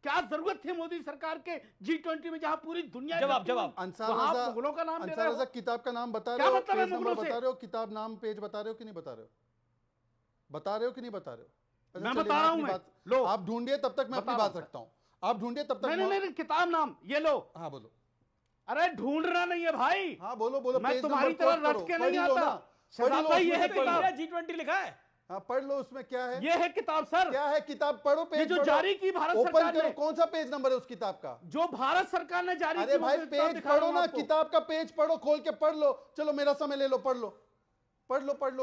क्या जरूरत थी मोदी सरकार के G20 में, जहां पूरी दुनिया जवाब अंसार मुगलों का नाम ले रहे हो? किताब का नाम बता क्या रहे हो, मतलब है पेज नंबर मुगलों से? बता रहे हो, किताब नाम पेज बता रहे हो कि नहीं बता रहे हो? बता रहे हो कि नहीं बता रहे हो? मैं बता रहा हूं। लो आप ढूंढिए, तब तक मैं अपनी बात रखता हूं। आप ढूंढिए तब तक। नहीं, किताब नाम ये लो। हाँ बोलो। अरे ढूंढना नहीं है भाई। हाँ बोलो। मैं तुम्हारी तरह रट के नहीं आता। शहजाद भाई ये है किताब, G20 लिखा है। हाँ पढ़ लो, उसमें क्या है? ये है किताब सर। क्या है किताब? पढ़ो पेज। ये जो जारी की भारत सरकार ने। कौन सा पेज नंबर है उस किताब का जो भारत सरकार ने जारी की? अरे भाई पेज पढ़ो ना, किताब का पेज पढ़ो, खोल के पढ़ लो। चलो मेरा समय ले लो, पढ़ लो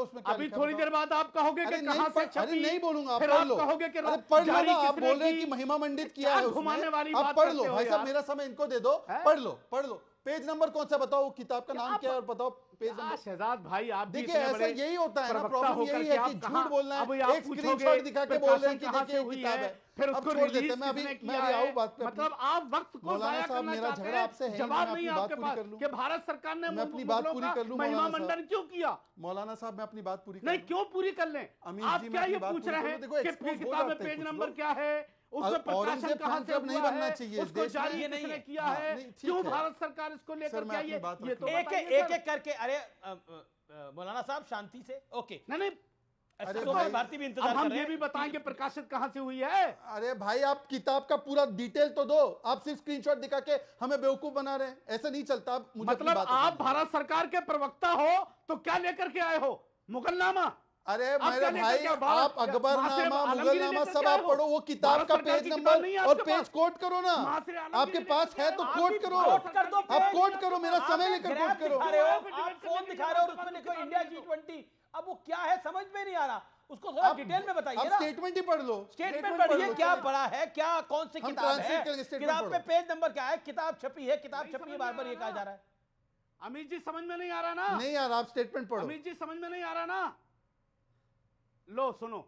उसमें क्या अभी थोड़ी देर बाद आप कहोगे कि कहां से छपी? अरे नहीं बोलूंगा, फिर पढ़ लो। कहोगे कि पढ़ लो ना, आप बोल रहे हैं कि महिमा मंडित किया है घुमाने वाली आप बात पढ़ करते लो। हो भाई साहब यार। मेरा समय इनको दे दो, पढ़ लो। पेज नंबर कौन सा बताओ, किताब का नाम क्या है और बताओ पेज नंबर। शहजाद भाई आप देखिए ऐसा यही होता है ना, प्रॉब्लम यही है कि झूठ बोलना है, एक स्क्रीनशॉट दिखा के बोल रहे हैं कि देखिए ये किताब है, फिर अब उसको छोड़ देते हैं। मैं अभी आऊं बात पे। मतलब आप वक्त को जाया करना चाहते हैं। मेरा झगड़ा आपसे है, जवाब नहीं आपके पास कि भारत सरकार ने अपनी बात पूरी कर लूं। महिमा मंडन क्यों किया? मौलाना साहब मैं अपनी बात पूरी नहीं क्यों पूरी कर लें? आप क्या ये पूछ रहे हैं कि किताब में पेज नंबर क्या है, उसमें प्रकाशन कहां से नहीं बनना चाहिए, उसको जारी किसने किया है, क्यों भारत सरकार इसको लेकर के आई है, ये तो एक करके। अरे मौलाना साहब शांति से। ओके नहीं भारती भी इंतजार कर रहे हैं। हम ये भी बताएं कि प्रकाशित कहां से हुई है। अरे भाई आप किताब का पूरा डिटेल तो दो, आप सिर्फ स्क्रीनशॉट दिखा के हमें बेवकूफ बना रहे हैं, ऐसा नहीं चलता। मतलब आप भारत सरकार के प्रवक्ता हो तो क्या लेकर के आए हो? मुगलनामा? अरे मेरे भाई आप अकबरनामा, मुगलनामा सब आप पढ़ो, वो किताब का पेज नंबर और पेज कोट करो ना, आपके पास है तो कोट करो। आप कोट करो, मेरा समय लेकर कोट करो। आप फोन दिखा रहे हो और उसमें लिखो इंडिया G20। अब वो क्या है समझ में नहीं आ रहा, उसको थोड़ा डिटेल में बताइए ना। स्टेटमेंट ही पढ़ लो। स्टेटमेंट पढ़िए, क्या पढ़ा है, क्या कौन सी किताब है, किताब पे पेज नंबर क्या है, किताब छपी है बार बार ये कहा जा रहा है। अमित जी समझ में नहीं आ रहा ना? नहीं यार आप स्टेटमेंट पढ़ो। अमित जी समझ में नहीं आ रहा ना? लो सुनो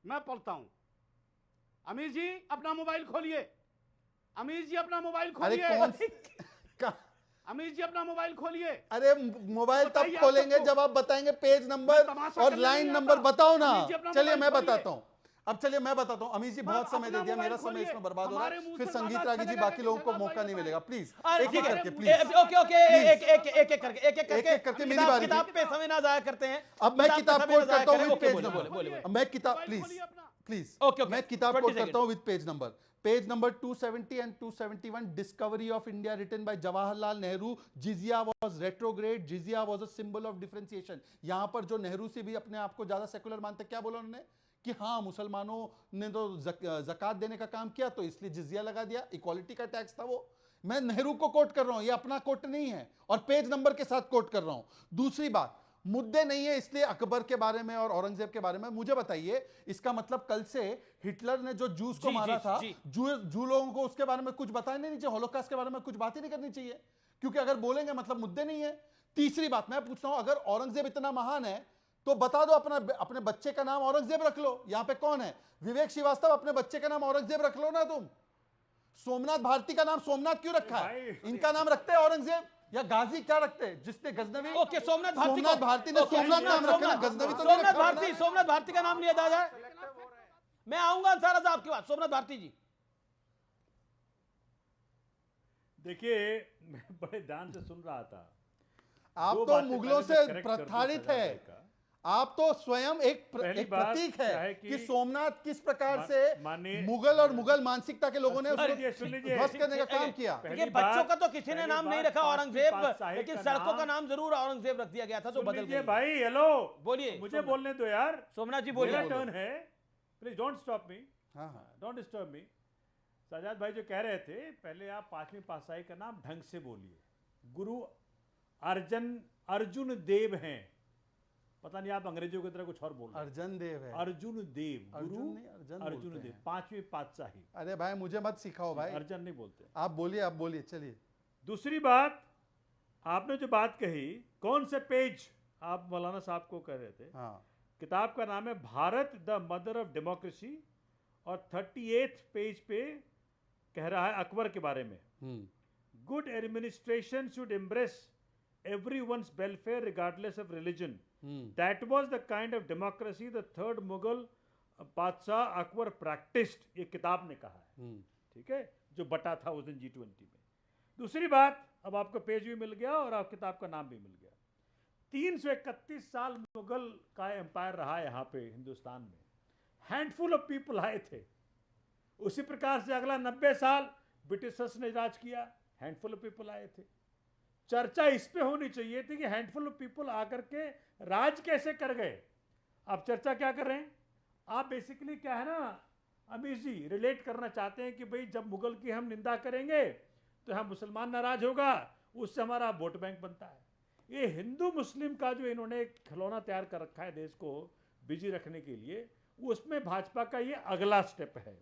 मैं पढ़ता हूं। अमीर जी अपना मोबाइल खोलिए। अमीर जी अपना मोबाइल खोलिए। अमीर जी अपना मोबाइल खोलिए। अरे मोबाइल तब खोलेंगे जब आप बताएंगे पेज नंबर और लाइन नंबर बताओ ना। चलिए मैं बताता हूं। अब चलिए मैं बताता हूं। अमीर जी बहुत समय दे दिया, मेरा समय इसमें बर्बाद हो रहा है, फिर संगीत रागी जी बाकी लोगों को मौका नहीं मिलेगा। प्लीज एक एक करके, प्लीज एक करके मेरी बारी। किताब पे समय ना जाया करते हैं। अब मैं किताब कोट करता हूं विद पेज नंबर। मैं किताब प्लीज मैं किताब कोट करता हूं with page number. Page number 270 and 271, Discovery of India, written by Jawaharlal Nehru. Jizya was retrograde. Jizya was a symbol of differentiation. यहां पर जो नेहरू से भी अपने आप को ज्यादा सेकुलर मानते, क्या बोला उन्होंने कि हाँ मुसलमानों ने तो ज़कात देने का काम किया तो इसलिए जिजिया लगा दिया, इक्वालिटी का टैक्स था वो। मैं नेहरू को कोट कर रहा हूं, ये अपना कोट नहीं है, और पेज नंबर के साथ कोट कर रहा हूं। दूसरी बात, मुद्दे नहीं है इसलिए अकबर के बारे में और औरंगजेब के बारे में मुझे बताइए, इसका मतलब कल से हिटलर ने जो जूस को मारा था, जू लोगों को उसके बारे में कुछ बताना नहीं चाहिए, होलोकॉस्ट के बारे में कुछ बात ही नहीं करनी चाहिए, क्योंकि अगर बोलेंगे मतलब मुद्दे नहीं है। तीसरी बात मैं पूछता हूं, अगर औरंगजेब इतना महान है तो बता दो अपने बच्चे का नाम औरंगजेब रख लो। यहां पे कौन है? विवेक श्रीवास्तव, अपने बच्चे का नाम औरंगजेब रख लो ना तुम। सोमनाथ भारती का नाम सोमनाथ क्यों रखा है? इनका नाम रखते हैं औरंगजेब या गाजी क्या रखते हैं? जिसने गजनवी सोमनाथ भारती ने सोमनाथ नाम रखा, गजनवी तो नहीं रखा। सोमनाथ भारती का नाम लिया जाए। मैं आऊंगा सारा साहब आपके पास। सोमनाथ भारती जी देखिए, मैं बड़े ध्यान से सुन रहा था। आप तो मुगलों से प्रताड़ित है, आप तो स्वयं एक प्रतीक है कि सोमनाथ किस प्रकार से मुगल और मुगल मानसिकता के लोगों ने उसको ध्वस्त करने का काम किया। बच्चों का तो किसी ने नाम नहीं रखा औरंगजेब, लेकिन सड़कों का नाम जरूर औरंगजेब रख दिया गया था, तो बदल गया। भाई हेलो, बोलिए, मुझे बोलने दो यार। सोमनाथ जी बोलिए। मेरा टर्न है, please don't stop me, don't disturb me. Sajjad भाई जो कह रहे थे, पहले आप पांचवी पातशाही का नाम ढंग से बोलिए। गुरु अर्जुन देव हैं, पता नहीं आप अंग्रेजों की तरह कुछ और बोल रहे हैं। अर्जुन देव है, अर्जुन देव, गुरु अर्जुन देव, पांचवी पातशाही। अरे भाई मुझे मत सिखाओ भाई, अर्जुन नहीं बोलते। आप बोलिए, चलिए। दूसरी बात, आपने जो बात कही, कौन से पेज आप मौलाना साहब को कह रहे थे? किताब का नाम है Bharat the mother of democracy, और 38 पेज पे कह रहा है अकबर के बारे में, good administration should embrace everyone's welfare regardless of religion. That was the kind of democracy the third Mughal बादशाह अकबर practiced, ये किताब ने कहा है, ठीक है, जो बटा था उस दिन G20 में। दूसरी बात, अब आपको पेज भी मिल गया और आप किताब का नाम भी मिल गया। 331 साल मुगल का एम्पायर रहा यहाँ पे हिंदुस्तान में, हैंडफुल ऑफ पीपल आए थे। उसी प्रकार से अगला 90 साल ब्रिटिशर्स ने राज किया, हैंडफुल ऑफ पीपल आए थे। चर्चा इस पे होनी चाहिए थी कि हैंडफुल ऑफ पीपल आकर के राज कैसे कर गए। आप चर्चा क्या कर रहे हैं? आप बेसिकली क्या है ना अमीश जी, रिलेट करना चाहते हैं कि भाई जब मुगल की हम निंदा करेंगे तो हम मुसलमान नाराज होगा, उससे हमारा वोट बैंक बनता है। ये हिंदू मुस्लिम का जो इन्होंने खिलौना तैयार कर रखा है देश को बिजी रखने के लिए, उसमें भाजपा का ये अगला स्टेप है।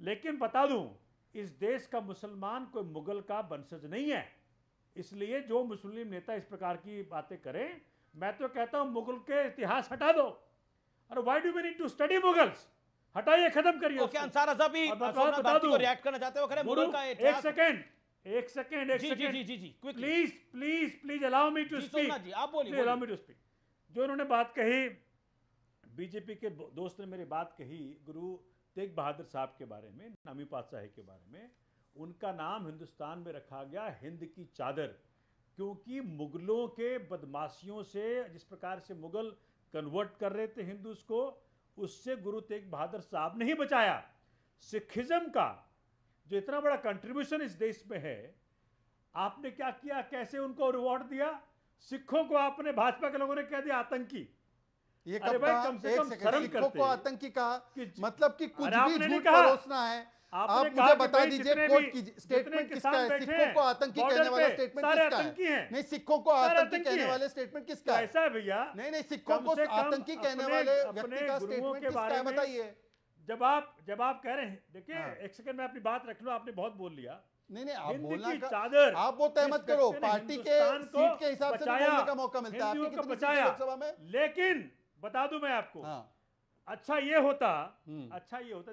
लेकिन बता दूं, इस देश का मुसलमान कोई मुगल का वंशज नहीं है, इसलिए जो मुस्लिम नेता इस प्रकार की बातें करें, मैं तो कहता हूं मुगल के इतिहास हटा दो। और why do we need to study Mughals? हटाइए, खत्म करिए। ओके, अंसार रज़ा भी सोमनाथ भारती को रिएक्ट करना चाहते हो, करें मुगल का इतिहास। एक सेकंड जी, please allow me to speak. जी आप बोलिए, अलाउ मी टू स्पीक। जो इन्होंने बात कही, बीजेपी के दोस्त ने मेरी बात कही गुरु तेग बहादुर साहब के बारे में, नवीं पातशाही के बारे में। उनका नाम हिंदुस्तान में रखा गया हिंद की चादर, क्योंकि मुगलों के बदमाशियों से, जिस प्रकार से मुगल कन्वर्ट कर रहे थे हिंदूज को, उससे गुरु तेग बहादुर साहब ने ही बचाया। सिखिज्म का जो इतना बड़ा कंट्रीब्यूशन इस देश में है, आपने क्या किया, कैसे उनको रिवॉर्ड दिया? सिखों को आपने, भाजपा के लोगों ने कह दिया आतंकी। ये कब कम से कम सिखों को आतंकी कहा, मतलब कि कुछ भी झूठ परोसना है। आप मुझे बता दीजिए कोर्ट की स्टेटमेंट किसका है? सिखों को आतंकी कहने वाला स्टेटमेंट किसका है? नहीं, सिखों को आतंकी कहने वाले स्टेटमेंट किसका है? ऐसा है भैया, नहीं, सिखों को आतंकी कहने वाले व्यक्ति का स्टेटमेंट किसका है, बताइए। जब आप कह रहे हैं, देखिए एक सेकंड में अपनी बात रख लो, आपने बहुत बोल लिया। नहीं, आप बोलना चादर, आप वो तय मत करो, पार्टी के सीट के हिसाब से बोलने का मौका मिलता है। आपकी कितनी सीटें लोकसभा में? लेकिन बता दूं मैं आपको, अच्छा ये होता,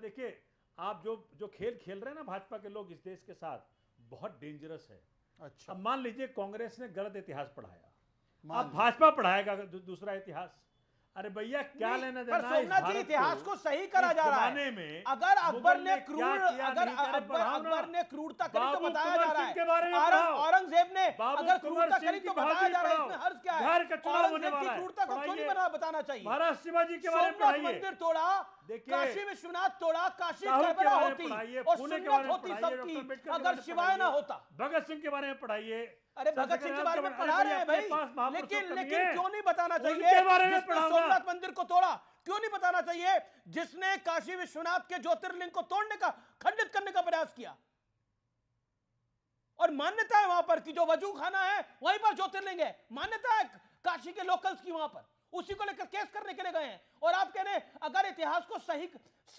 देखिए आप जो खेल खेल रहे हैं ना भाजपा के लोग इस देश के साथ, बहुत डेंजरस है। अच्छा, अब मान लीजिए कांग्रेस ने गलत इतिहास पढ़ाया, अब भाजपा पढ़ाएगा दूसरा इतिहास। अरे भैया क्या लेना देना? पर सोमनाथ जी, इतिहास को सही करा जा रहा है। अगर अकबर ने क्रूरता करी तो बताया जा रहा है, औरंगजेब ने अगर क्रूरता करी तो बताया जा रहा है, इसमें हर्ष क्या है? औरंगजेब की क्रूरता को क्यों नहीं बताना चाहिए? महाराज शिवाजी के बारे में सोमनाथ मंदिर तोड़ा, काशी विश्वनाथ तोड़ा, काशी करबला होती और सुन्नत होती सबकी, अगर शिवाय ना होता। भगत सिंह के बारे में पढ़ाइए। अरे भगत सिंह के बारे में पढ़ा रहे हैं भाई, लेकिन क्यों नहीं बताना चाहिए? जिसने सोमनाथ मंदिर को तोड़ा क्यों नहीं बताना चाहिए? जिसने काशी विश्वनाथ के ज्योतिर्लिंग को तोड़ने का, खंडित करने का प्रयास किया, और मान्यता है वहां पर कि जो वजू खाना है वहीं पर ज्योतिर्लिंग है, मान्यता है काशी के लोकल्स की वहां पर, उसी को लेकर केस करने के लिए गए हैं। और आप कह रहे हैं अगर इतिहास को सही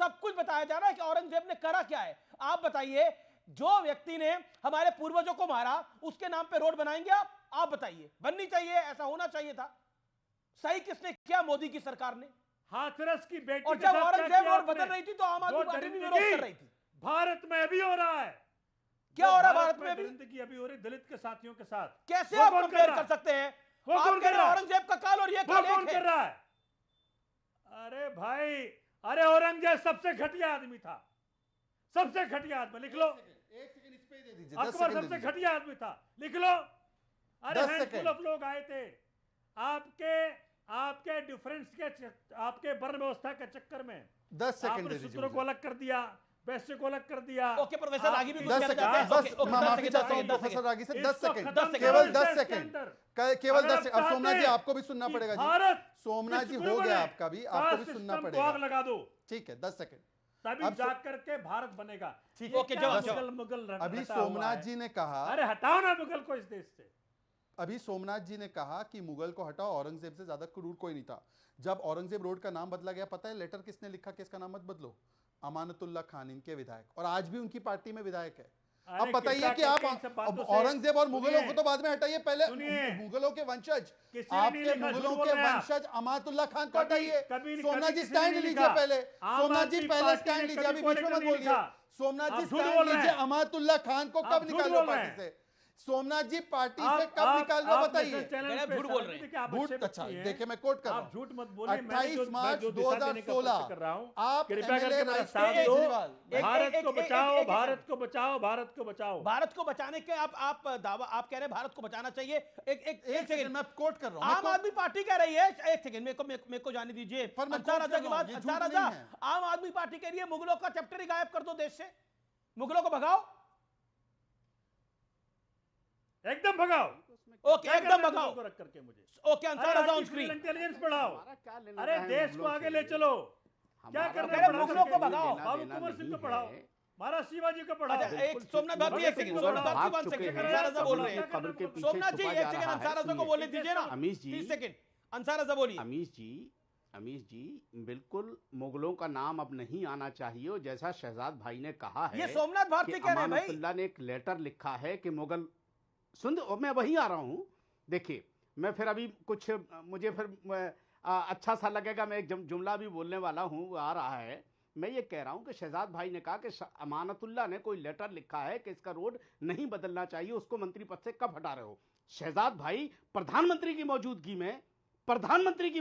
सब कुछ बताया जा रहा है कि औरंगजेब ने करा क्या है, आप बताइए। जो व्यक्ति ने हमारे पूर्वजों को मारा उसके नाम पे रोड बनाएंगे आप बताइए? बननी चाहिए, ऐसा होना चाहिए था। सही किसने किया? मोदी की सरकार ने। हाथरस की बेटी, और जब औरंगजेब और बदल रही थी तो आम आदमी पार्टी भी विरोध कर रही थी। भारत में अभी हो रहा है, क्या हो रहा है भारत में? अभी हो रही दलित के साथियों के साथ। कैसे आप कंपेयर कर सकते हैं? आप कह रहे हैं औरंगजेब का काल और ये काल कौन कर रहा है? अरे भाई, अरे औरंगजेब सबसे घटिया आदमी था, सबसे घटिया आदमी। लिख लो, एक सेकंड इस पे दे दीजिए। अकबर सबसे घटिया आदमी था, लिख लो। अरे हैंडफुल ऑफ लोग आए थे, आपके डिफरेंस के आपके वर्ण व्यवस्था के चक्कर में 10 सेकंड आपने सूत्रों को अलग कर दिया, वैश्य को अलग कर दिया। ओके प्रोफेसर रागी भी 10 सेकंड, बस माफी चाहता हूं प्रोफेसर रागी से 10 सेकंड, केवल 10 सेकंड, केवल 10 सेकंड। अब सोमनाथ जी आपको भी सुनना पड़ेगा जी, सोमनाथ जी हो गया आपका भी, आपको भी सुनना पड़ेगा। आग लगा दो, ठीक है 10 सेकंड, तभी जाकर के भारत बनेगा। ठीक है, ओके मुगल मुगल अभी सोमनाथ जी ने कहा, अरे हटाओ ना मुगल को इस देश से। अभी सोमनाथ जी ने कहा कि मुगल को हटाओ, औरंगजेब से ज्यादा क्रूर कोई नहीं था। जब औरंगजेब रोड का नाम बदला गया, पता है लेटर किसने लिखा कि इसका नाम मत बदलो? अमानतुल्लाह खान, इनके विधायक, और आज भी उनकी पार्टी में विधायक है। अब बताइए कि आप औरंगजेब और मुगलों को तो बाद में हटाइए, पहले मुगलों के वंशज, आपके मुगलों के वंशज अमानतुल्लाह खान को हटाइए। सोमनाथ जी स्टैंड लीजिए पहले, सोमनाथ जी पहले स्टैंड लीजिए, अभी बीच में मत बोलिए। सोमनाथ जी स्टैंड लीजिए, अमानतुल्लाह खान को कब निकालो पार्टी से? सोमनाथ जी पार्टी से कब निकाल रहे बताइए? झूठ बोल रहे हैं। झूठ, अच्छा देखिए मैं कोट कर रहा हूं, झूठ मत बोलिए। 28 मार्च 2016 आप एमएलए केजरीवाल, भारत को बचाओ, भारत को बचाओ, भारत को बचाओ। भारत को बचाने के आप दावा आप कह रहे हैं भारत को बचाना चाहिए। एक सेकंड मैं कोट कर रहा हूं। आम आदमी पार्टी कह रही है, एक सेकंड मेरे को जाने दीजिए। अंसार राजा के बाद अंसार राजा, आम आदमी पार्टी कह रही है मुगलों का चैप्टर ही गायब कर दो देश से, मुगलों को भगाओ, एकदम भगाओ। ओके एकदम भगाओ रख करके मुझे। Okay Ansar Raja on screen. Intelligence बढ़ाओ, अरे देश को आगे ले चलो। क्या कर रहे हैं? मुगलों को भगाओ, बाबू कुंवर सिंह को पढ़ाओ, महाराज शिवाजी को पढ़ाओ। एक सोमनाथ भारती, एक सेकंड सोमनाथ भारती, 1 सेकंड अंसार राजा बोल रहे हैं। सोमनाथ जी एक सेकंड अंसार राजा को बोलने दीजिए ना, 30 सेकंड अंसार राजा बोलिए। अमीश जी बिल्कुल मुगलों का नाम अब नहीं आना चाहिए, और जैसा शहजाद भाई ने कहा है, ये सोमनाथ भारती कह रहे हैं भाई। अमानतुल्लाह ने एक लेटर लिखा है कि मुगल, सुन मैं वहीं आ रहा हूं। देखिए मैं फिर अभी कुछ मुझे फिर अच्छा सा लगेगा, मैं एक जुमला भी बोलने वाला हूं, आ रहा है। मैं ये कह रहा हूं कि शहजाद भाई ने कहा कि अमानतुल्लाह ने कोई लेटर लिखा है कि इसका रोड नहीं बदलना चाहिए, उसको मंत्री पद से कब हटा रहे हो? शहजाद भाई प्रधानमंत्री की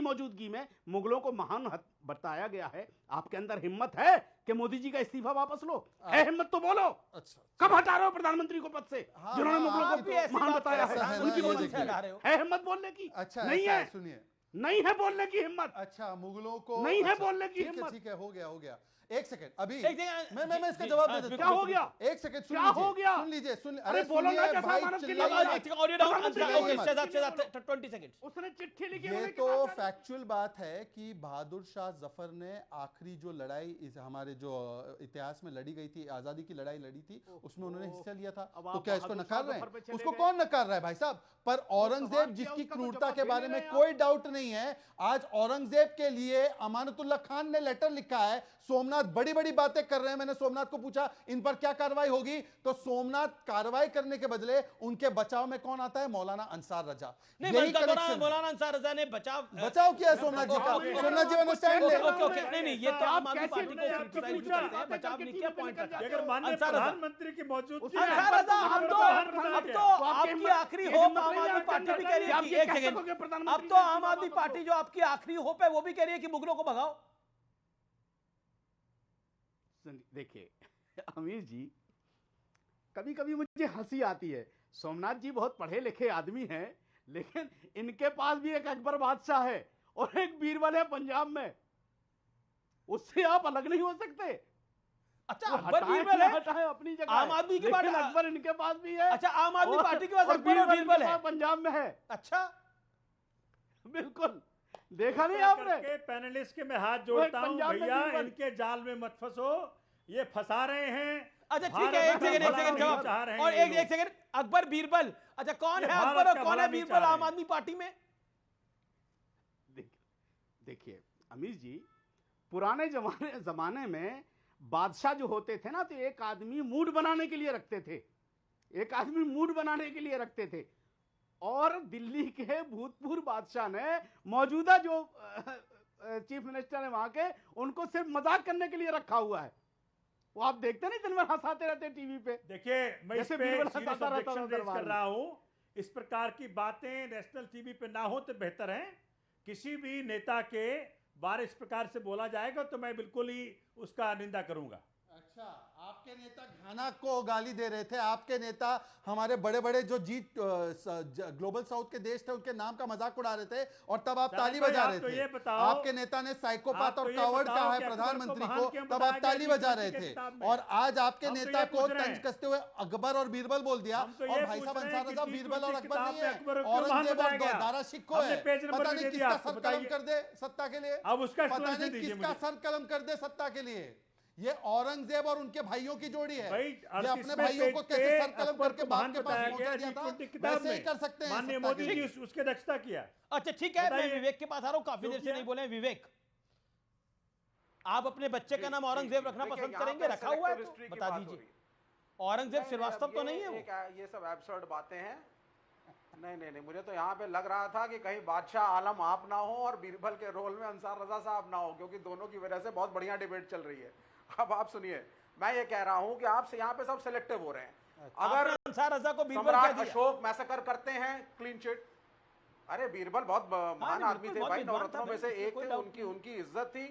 मौजूदगी में मुगलों को महान बताया गया है। आपके अंदर हिम्मत है कि मोदी जी का इस्तीफा वापस लो? है हिम्मत तो बोलो। अच्छा, कब हटा रहे हो प्रधानमंत्री को पद से, जिन्होंने मुगलों को महान बताया है? उनकी मौजूदगी है हिम्मत बोलने की? अच्छा नहीं है, सुनिए, नहीं है बोलने की हिम्मत। अच्छा मुगलों को नहीं है बोलने की हिम्मत। ठीक है, हो गया। एक सेकंड, अभी मैं इसका जवाब दे देता हूं। क्या हो गया? एक सेकंड सुन लीजिए, अरे बोलो ना, कैसा मानव की audio down. Okay Shehzad 20 second. उसने चिट्ठी लिखी। ये तो फैक्चुअल बात है कि बहादुर शाह जफर ने आखिरी जो लड़ाई हमारे जो इतिहास में लड़ी गई थी, आजादी की लड़ाई लड़ी थी, उसमें उन्होंने हिस्सा लिया था। तो क्या इसको नकार रहे हैं? उसको कौन नकार रहा है भाई साहब? पर औरंगजेब जिसकी क्रूरता के बारे में कोई डाउट नहीं है, आज औरंगजेब के लिए अमानतुल्लाह खान ने लेटर लिखा है। सोमनाथ बड़ी बड़ी बातें कर रहे हैं। मैंने सोमनाथ को पूछा इन पर क्या कार्रवाई होगी, तो सोमनाथ कार्रवाई करने के बदले उनके बचाव में कौन आता है? मौलाना अंसार रजा। मौलाना अंसार रजा ने बचाव किया है सोमनाथ जी का। सोमनाथ जी अंडरस्टैंड ले। नहीं ये तो आम आदमी पार्टी को क्रिटिसाइज करते हैं, बचाव नहीं किया, पॉइंट रखा। अगर माननीय प्रधानमंत्री की मौजूदगी अंसार रजा, अब तो आपकी आखिरी होप आम आदमी पार्टी भी कह रही है कि एक सेकंड, अब तो आम आदमी पार्टी जो आपकी आखिरी होप है वो भी कह रही है कि मुगलों को भगाओ। देखिए अमीर जी, कभी कभी मुझे हंसी आती है। सोमनाथ जी बहुत पढ़े लिखे आदमी हैं, लेकिन इनके पास भी एक अकबर बादशाह है और एक बीरबल है पंजाब में, उससे आप अलग नहीं हो सकते। अच्छा अकबर बीरबल है अपनी जगह, आम आदमी की पार्टी अकबर इनके पास भी है। अच्छा आम आदमी पार्टी के पास अकबर और बीरबल है, पंजाब में है। अच्छा बिल्कुल, देखा नहीं आपने? पैनलिस्ट के मैं हाथ जोड़ता हूं, भैया इनके जाल में मत फंसो, ये फंसा रहे हैं। अच्छा ठीक है, एक सेकंड जवाब, और एक सेकंड, अकबर बीरबल, अच्छा कौन है अकबर और कौन है बीरबल आम आदमी पार्टी में? देखिए अमीर जी, पुराने जमाने में बादशाह जो होते थे ना, तो एक आदमी मूड बनाने के लिए रखते थे, और दिल्ली के भूतपूर्व बादशाह ने मौजूदा जो चीफ मिनिस्टर है वहां के, उनको सिर्फ मजाक करने के लिए रखा हुआ है। वो आप देखते नहीं, दिन भर हंसाते रहते टीवी पे। देखिए मैं इस पे कर रहा हूं, इस प्रकार की बातें नेशनल टीवी पे ना हो तो बेहतर है। किसी भी नेता के बारे इस प्रकार से बोला जाएगा तो मैं बिल्कुल ही उसका निंदा करूंगा। अच्छा, आपके आपके नेता घाना को गाली दे रहे थे, आपके नेता हमारे बड़े बड़े जो ग्लोबल साउथ के देश थे उनके नाम का मजाक उड़ा रहे थे, और तब आप ताली बजा रहे थे। आपके नेता ने साइकोपाथ और कावड़ कहा है प्रधानमंत्री को, तब आप ताली बजा रहे थे। और आज आपके नेता को तंज कसते हुए अकबर और बीरबल बोल दिया। और भाई साहब अंसार रजा बीरबल और अकबर नहीं है, औरंगजेब और दारा शिकोह है। पता नहीं किसका सर कलम कर दे सत्ता के लिए, पता नहीं किसका सर कलम कर दे सत्ता के लिए। ये औरंगजेब और उनके भाइयों की जोड़ी है। ये अपने भाइयों को कैसे सर कलम करके बाप के पास पहुंचा दिया था, वैसे ही कर सकते हैं माननीय मोदी जी उसके दक्षता किया। अच्छा ठीक है, मैं विवेक के पास आ रहा हूं, काफी देर से नहीं बोले। विवेक, आप अपने बच्चे का नाम औरंगजेब रखना पसंद करेंगे? रखा हुआ है तो बता दीजिए। औरंगजेब श्रीवास्तव तो नहीं है वो? ये सब एब्सर्ड बातें हैं। नहीं, मुझे तो यहाँ पे लग रहा था कि कहीं बादशाह आलम आप ना हो और बीरबल के रोल में अंसार रजा साहब ना हो, क्योंकि दोनों की वजह से बहुत बढ़िया डिबेट चल रही है। अब आप सुनिए, मैं ये कह रहा हूं कि आप यहाँ पे सब सिलेक्टिव हो रहे हैं। अगर अंसार रजा को बीरबल सम्राट अशोक मैसेकर करते हैं, क्लीन चिट। अरे बीरबल बहुत महान आदमी थे भाई, नवरत्नों में से एक थे, उनकी इज्जत थी।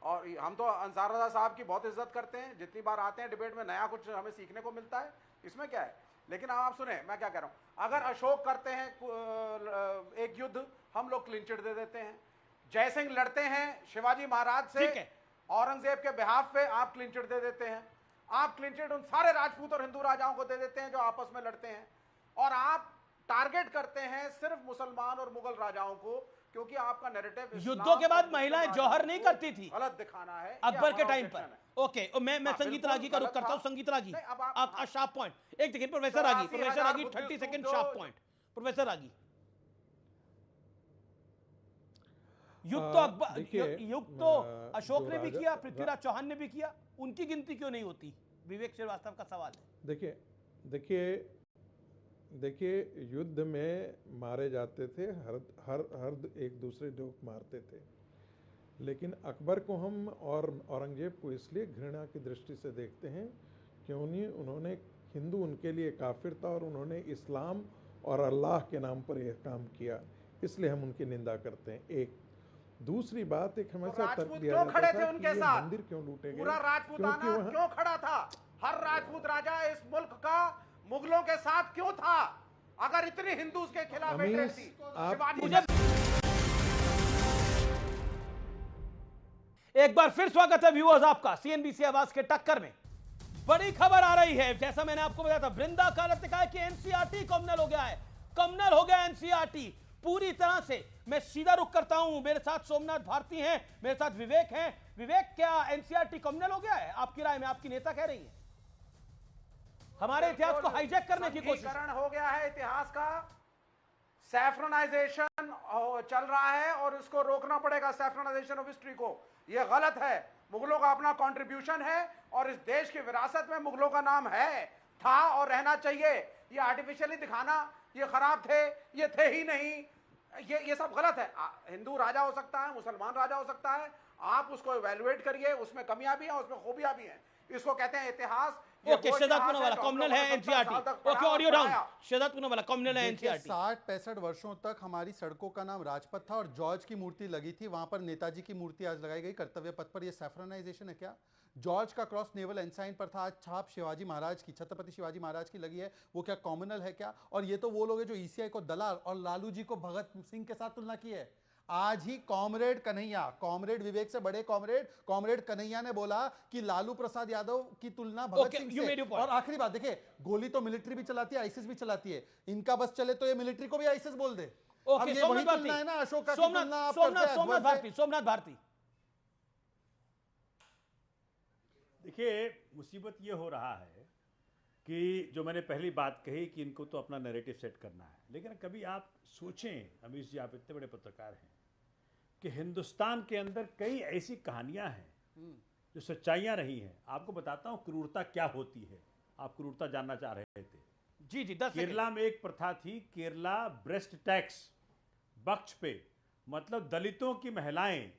और हम तो अंसार रजा साहब की बहुत इज्जत करते हैं, जितनी बार आते हैं डिबेट में नया कुछ हमें सीखने को मिलता है, इसमें क्या है। लेकिन आप सुने मैं क्या कह रहा हूं, अगर अशोक करते हैं एक युद्ध, हम लोग क्लीन चिट दे देते हैं। जयसिंह लड़ते हैं शिवाजी महाराज से, औरंगजेब के बिहाफ पे, आप क्लीन चिट दे देते हैं। आप क्लीन चिट उन सारे राजपूत और हिंदू राजाओं को दे देते हैं जो आपस में लड़ते हैं। और आप टारगेट करते हैं सिर्फ मुसलमान और मुगल राजाओं को, क्योंकि आपका नैरेटिव युद्धों के बाद महिलाएं जौहर नहीं करती थी, गलत दिखाना है अकबर के टाइम पर। ओके, मैं संगीत रागी का रुख करता हूं। संगीत रागी, शार्प पॉइंट। एक सेकंड, प्रोफेसर रागी 30 सेकंड शार्प पॉइंट। प्रोफेसर रागी, युद्ध तो अकबर, युद्ध तो अशोक ने भी किया, पृथ्वीराज चौहान ने भी किया, उनकी गिनती क्यों नहीं होती? विवेक श्रीवास्तव का सवाल है। देखिए युद्ध में मारे जाते थे, हर एक दूसरे लोग मारते थे, लेकिन अकबर को हम और औरंगजेब को इसलिए घृणा की दृष्टि से देखते हैं क्योंकि उन्होंने, हिंदू उनके लिए काफिर था और उन्होंने इस्लाम और अल्लाह के नाम पर यह काम किया, इसलिए हम उनकी निंदा करते हैं। एक दूसरी बात, एक हमेशा तर्क दिया जाता था कि ये मंदिर क्यों लूटे गए, पूरा राजपूताना क्यों खड़ा था? हर राजपूत राजा इस मुल्क का मुगलों के साथ क्यों था? अगर इतनी हिंदू के खिलाफ थी, एक बार फिर स्वागत है व्यूअर्स आपका सीएनबीसी आवाज के टक्कर में। बड़ी खबर आ रही है, जैसा मैंने आपको बताया था, वृंदा कालत ने कहा कि एनसीईआरटी कम्युनल हो गया है, कम्युनल हो गया एनसीईआरटी पूरी तरह से। मैं सीधा रुख करता हूं, मेरे साथ सोमनाथ भारती हैं, मेरे साथ विवेक हैं। विवेक, क्या एनसीईआरटी कम्युनल हो गया है आपकी राय में? आपकी नेता कह रही है हमारे इतिहास को हाईजैक करने की कोशिश हो गया है, इतिहास का सैफ्रनाइजेशन चल रहा है और इसको रोकना पड़ेगा, सैफ्रनाइजेशन ऑफ हिस्ट्री को। यह गलत है। मुगलों का अपना कंट्रीब्यूशन है और इस देश की विरासत में मुगलों का नाम है, था और रहना चाहिए। ये आर्टिफिशियली दिखाना, ये खराब थे, ये थे ही नहीं, ये सब गलत है। हिंदू राजा हो सकता है, मुसलमान राजा हो सकता है, आप उसको इवैल्यूएट करिए, उसमें कमियां भी हैं, उसमें खूबियां भी हैं। इसको कहते हैं इतिहास। ओके, शहजाद पूनावाला, कम्युनल है NCERT. Okay, audio down. Shehzad Poonawalla, communal है एनसीईआरटी। 60-65 वर्षों तक हमारी सड़कों का नाम राजपथ था और जॉर्ज की मूर्ति लगी थी, वहां पर नेताजी की मूर्ति आज लगाई गई कर्तव्य पथ पर। यह सैफ्रनाइजेशन है क्या? जॉर्ज का क्रॉस नेवल एनसाइन पर था, आज छाप शिवाजी महाराज की, छत्रपति शिवाजी महाराज की लगी है, वो क्या कॉम्युनल है क्या? और ये तो वो लोग हैं जो ईसीआई को दलाल और लालू जी को भगत सिंह के साथ तुलना की है। आज ही कॉमरेड कन्हैया, कॉमरेड विवेक से बड़े कॉमरेड कन्हैया ने बोला कि लालू प्रसाद यादव की तुलना भगत सिंह से। और आखिरी बात देखिए, गोली तो मिलिट्री भी चलाती है, आईसिस भी चलाती है, इनका बस चले तो ये मिलिट्री को भी आईसिस बोल दे। अब ये वही तुलना है ना अशोक का, सोमनाथ भारती। देखिए, मुसीबत ये हो रहा है कि जो मैंने पहली बात कही कि इनको तो अपना नैरेटिव सेट करना है, लेकिन कभी आप सोचें, अमीश जी आप इतने बड़े पत्रकार हैं, कि हिंदुस्तान के अंदर कई ऐसी कहानियां हैं जो सच्चाइयां रही हैं। आपको बताता हूं क्रूरता क्या होती है, आप क्रूरता जानना चाह रहे थे। जी, केरला में एक प्रथा थी, केरला ब्रेस्ट टैक्स, बक्ष पे, मतलब दलितों की महिलाएं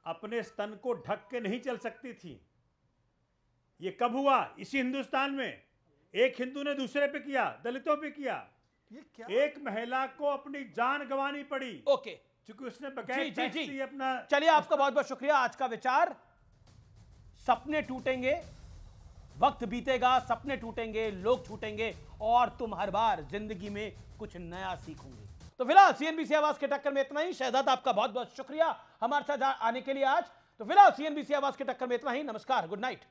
अपने स्तन को ढक के नहीं चल सकती थी। ये कब हुआ? इसी हिंदुस्तान में एक हिंदू ने दूसरे पे किया, दलितों पे किया। ये क्या? एक महिला को अपनी जान गंवानी पड़ी। ओके, क्योंकि उसने बगैर टैक्स दिए अपना। चलिए, आपका बहुत बहुत शुक्रिया। आज का विचार, सपने टूटेंगे, वक्त बीतेगा, सपने टूटेंगे, लोग छूटेंगे और तुम हर बार जिंदगी में कुछ नया सीखोगे। तो फिलहाल सीएनबीसी आवाज के टक्कर में इतना ही। शहजाद आपका बहुत बहुत शुक्रिया हमारे साथ आने के लिए आज। तो फिलहाल सीएनबीसी आवाज के टक्कर में इतना ही। नमस्कार, गुड नाइट।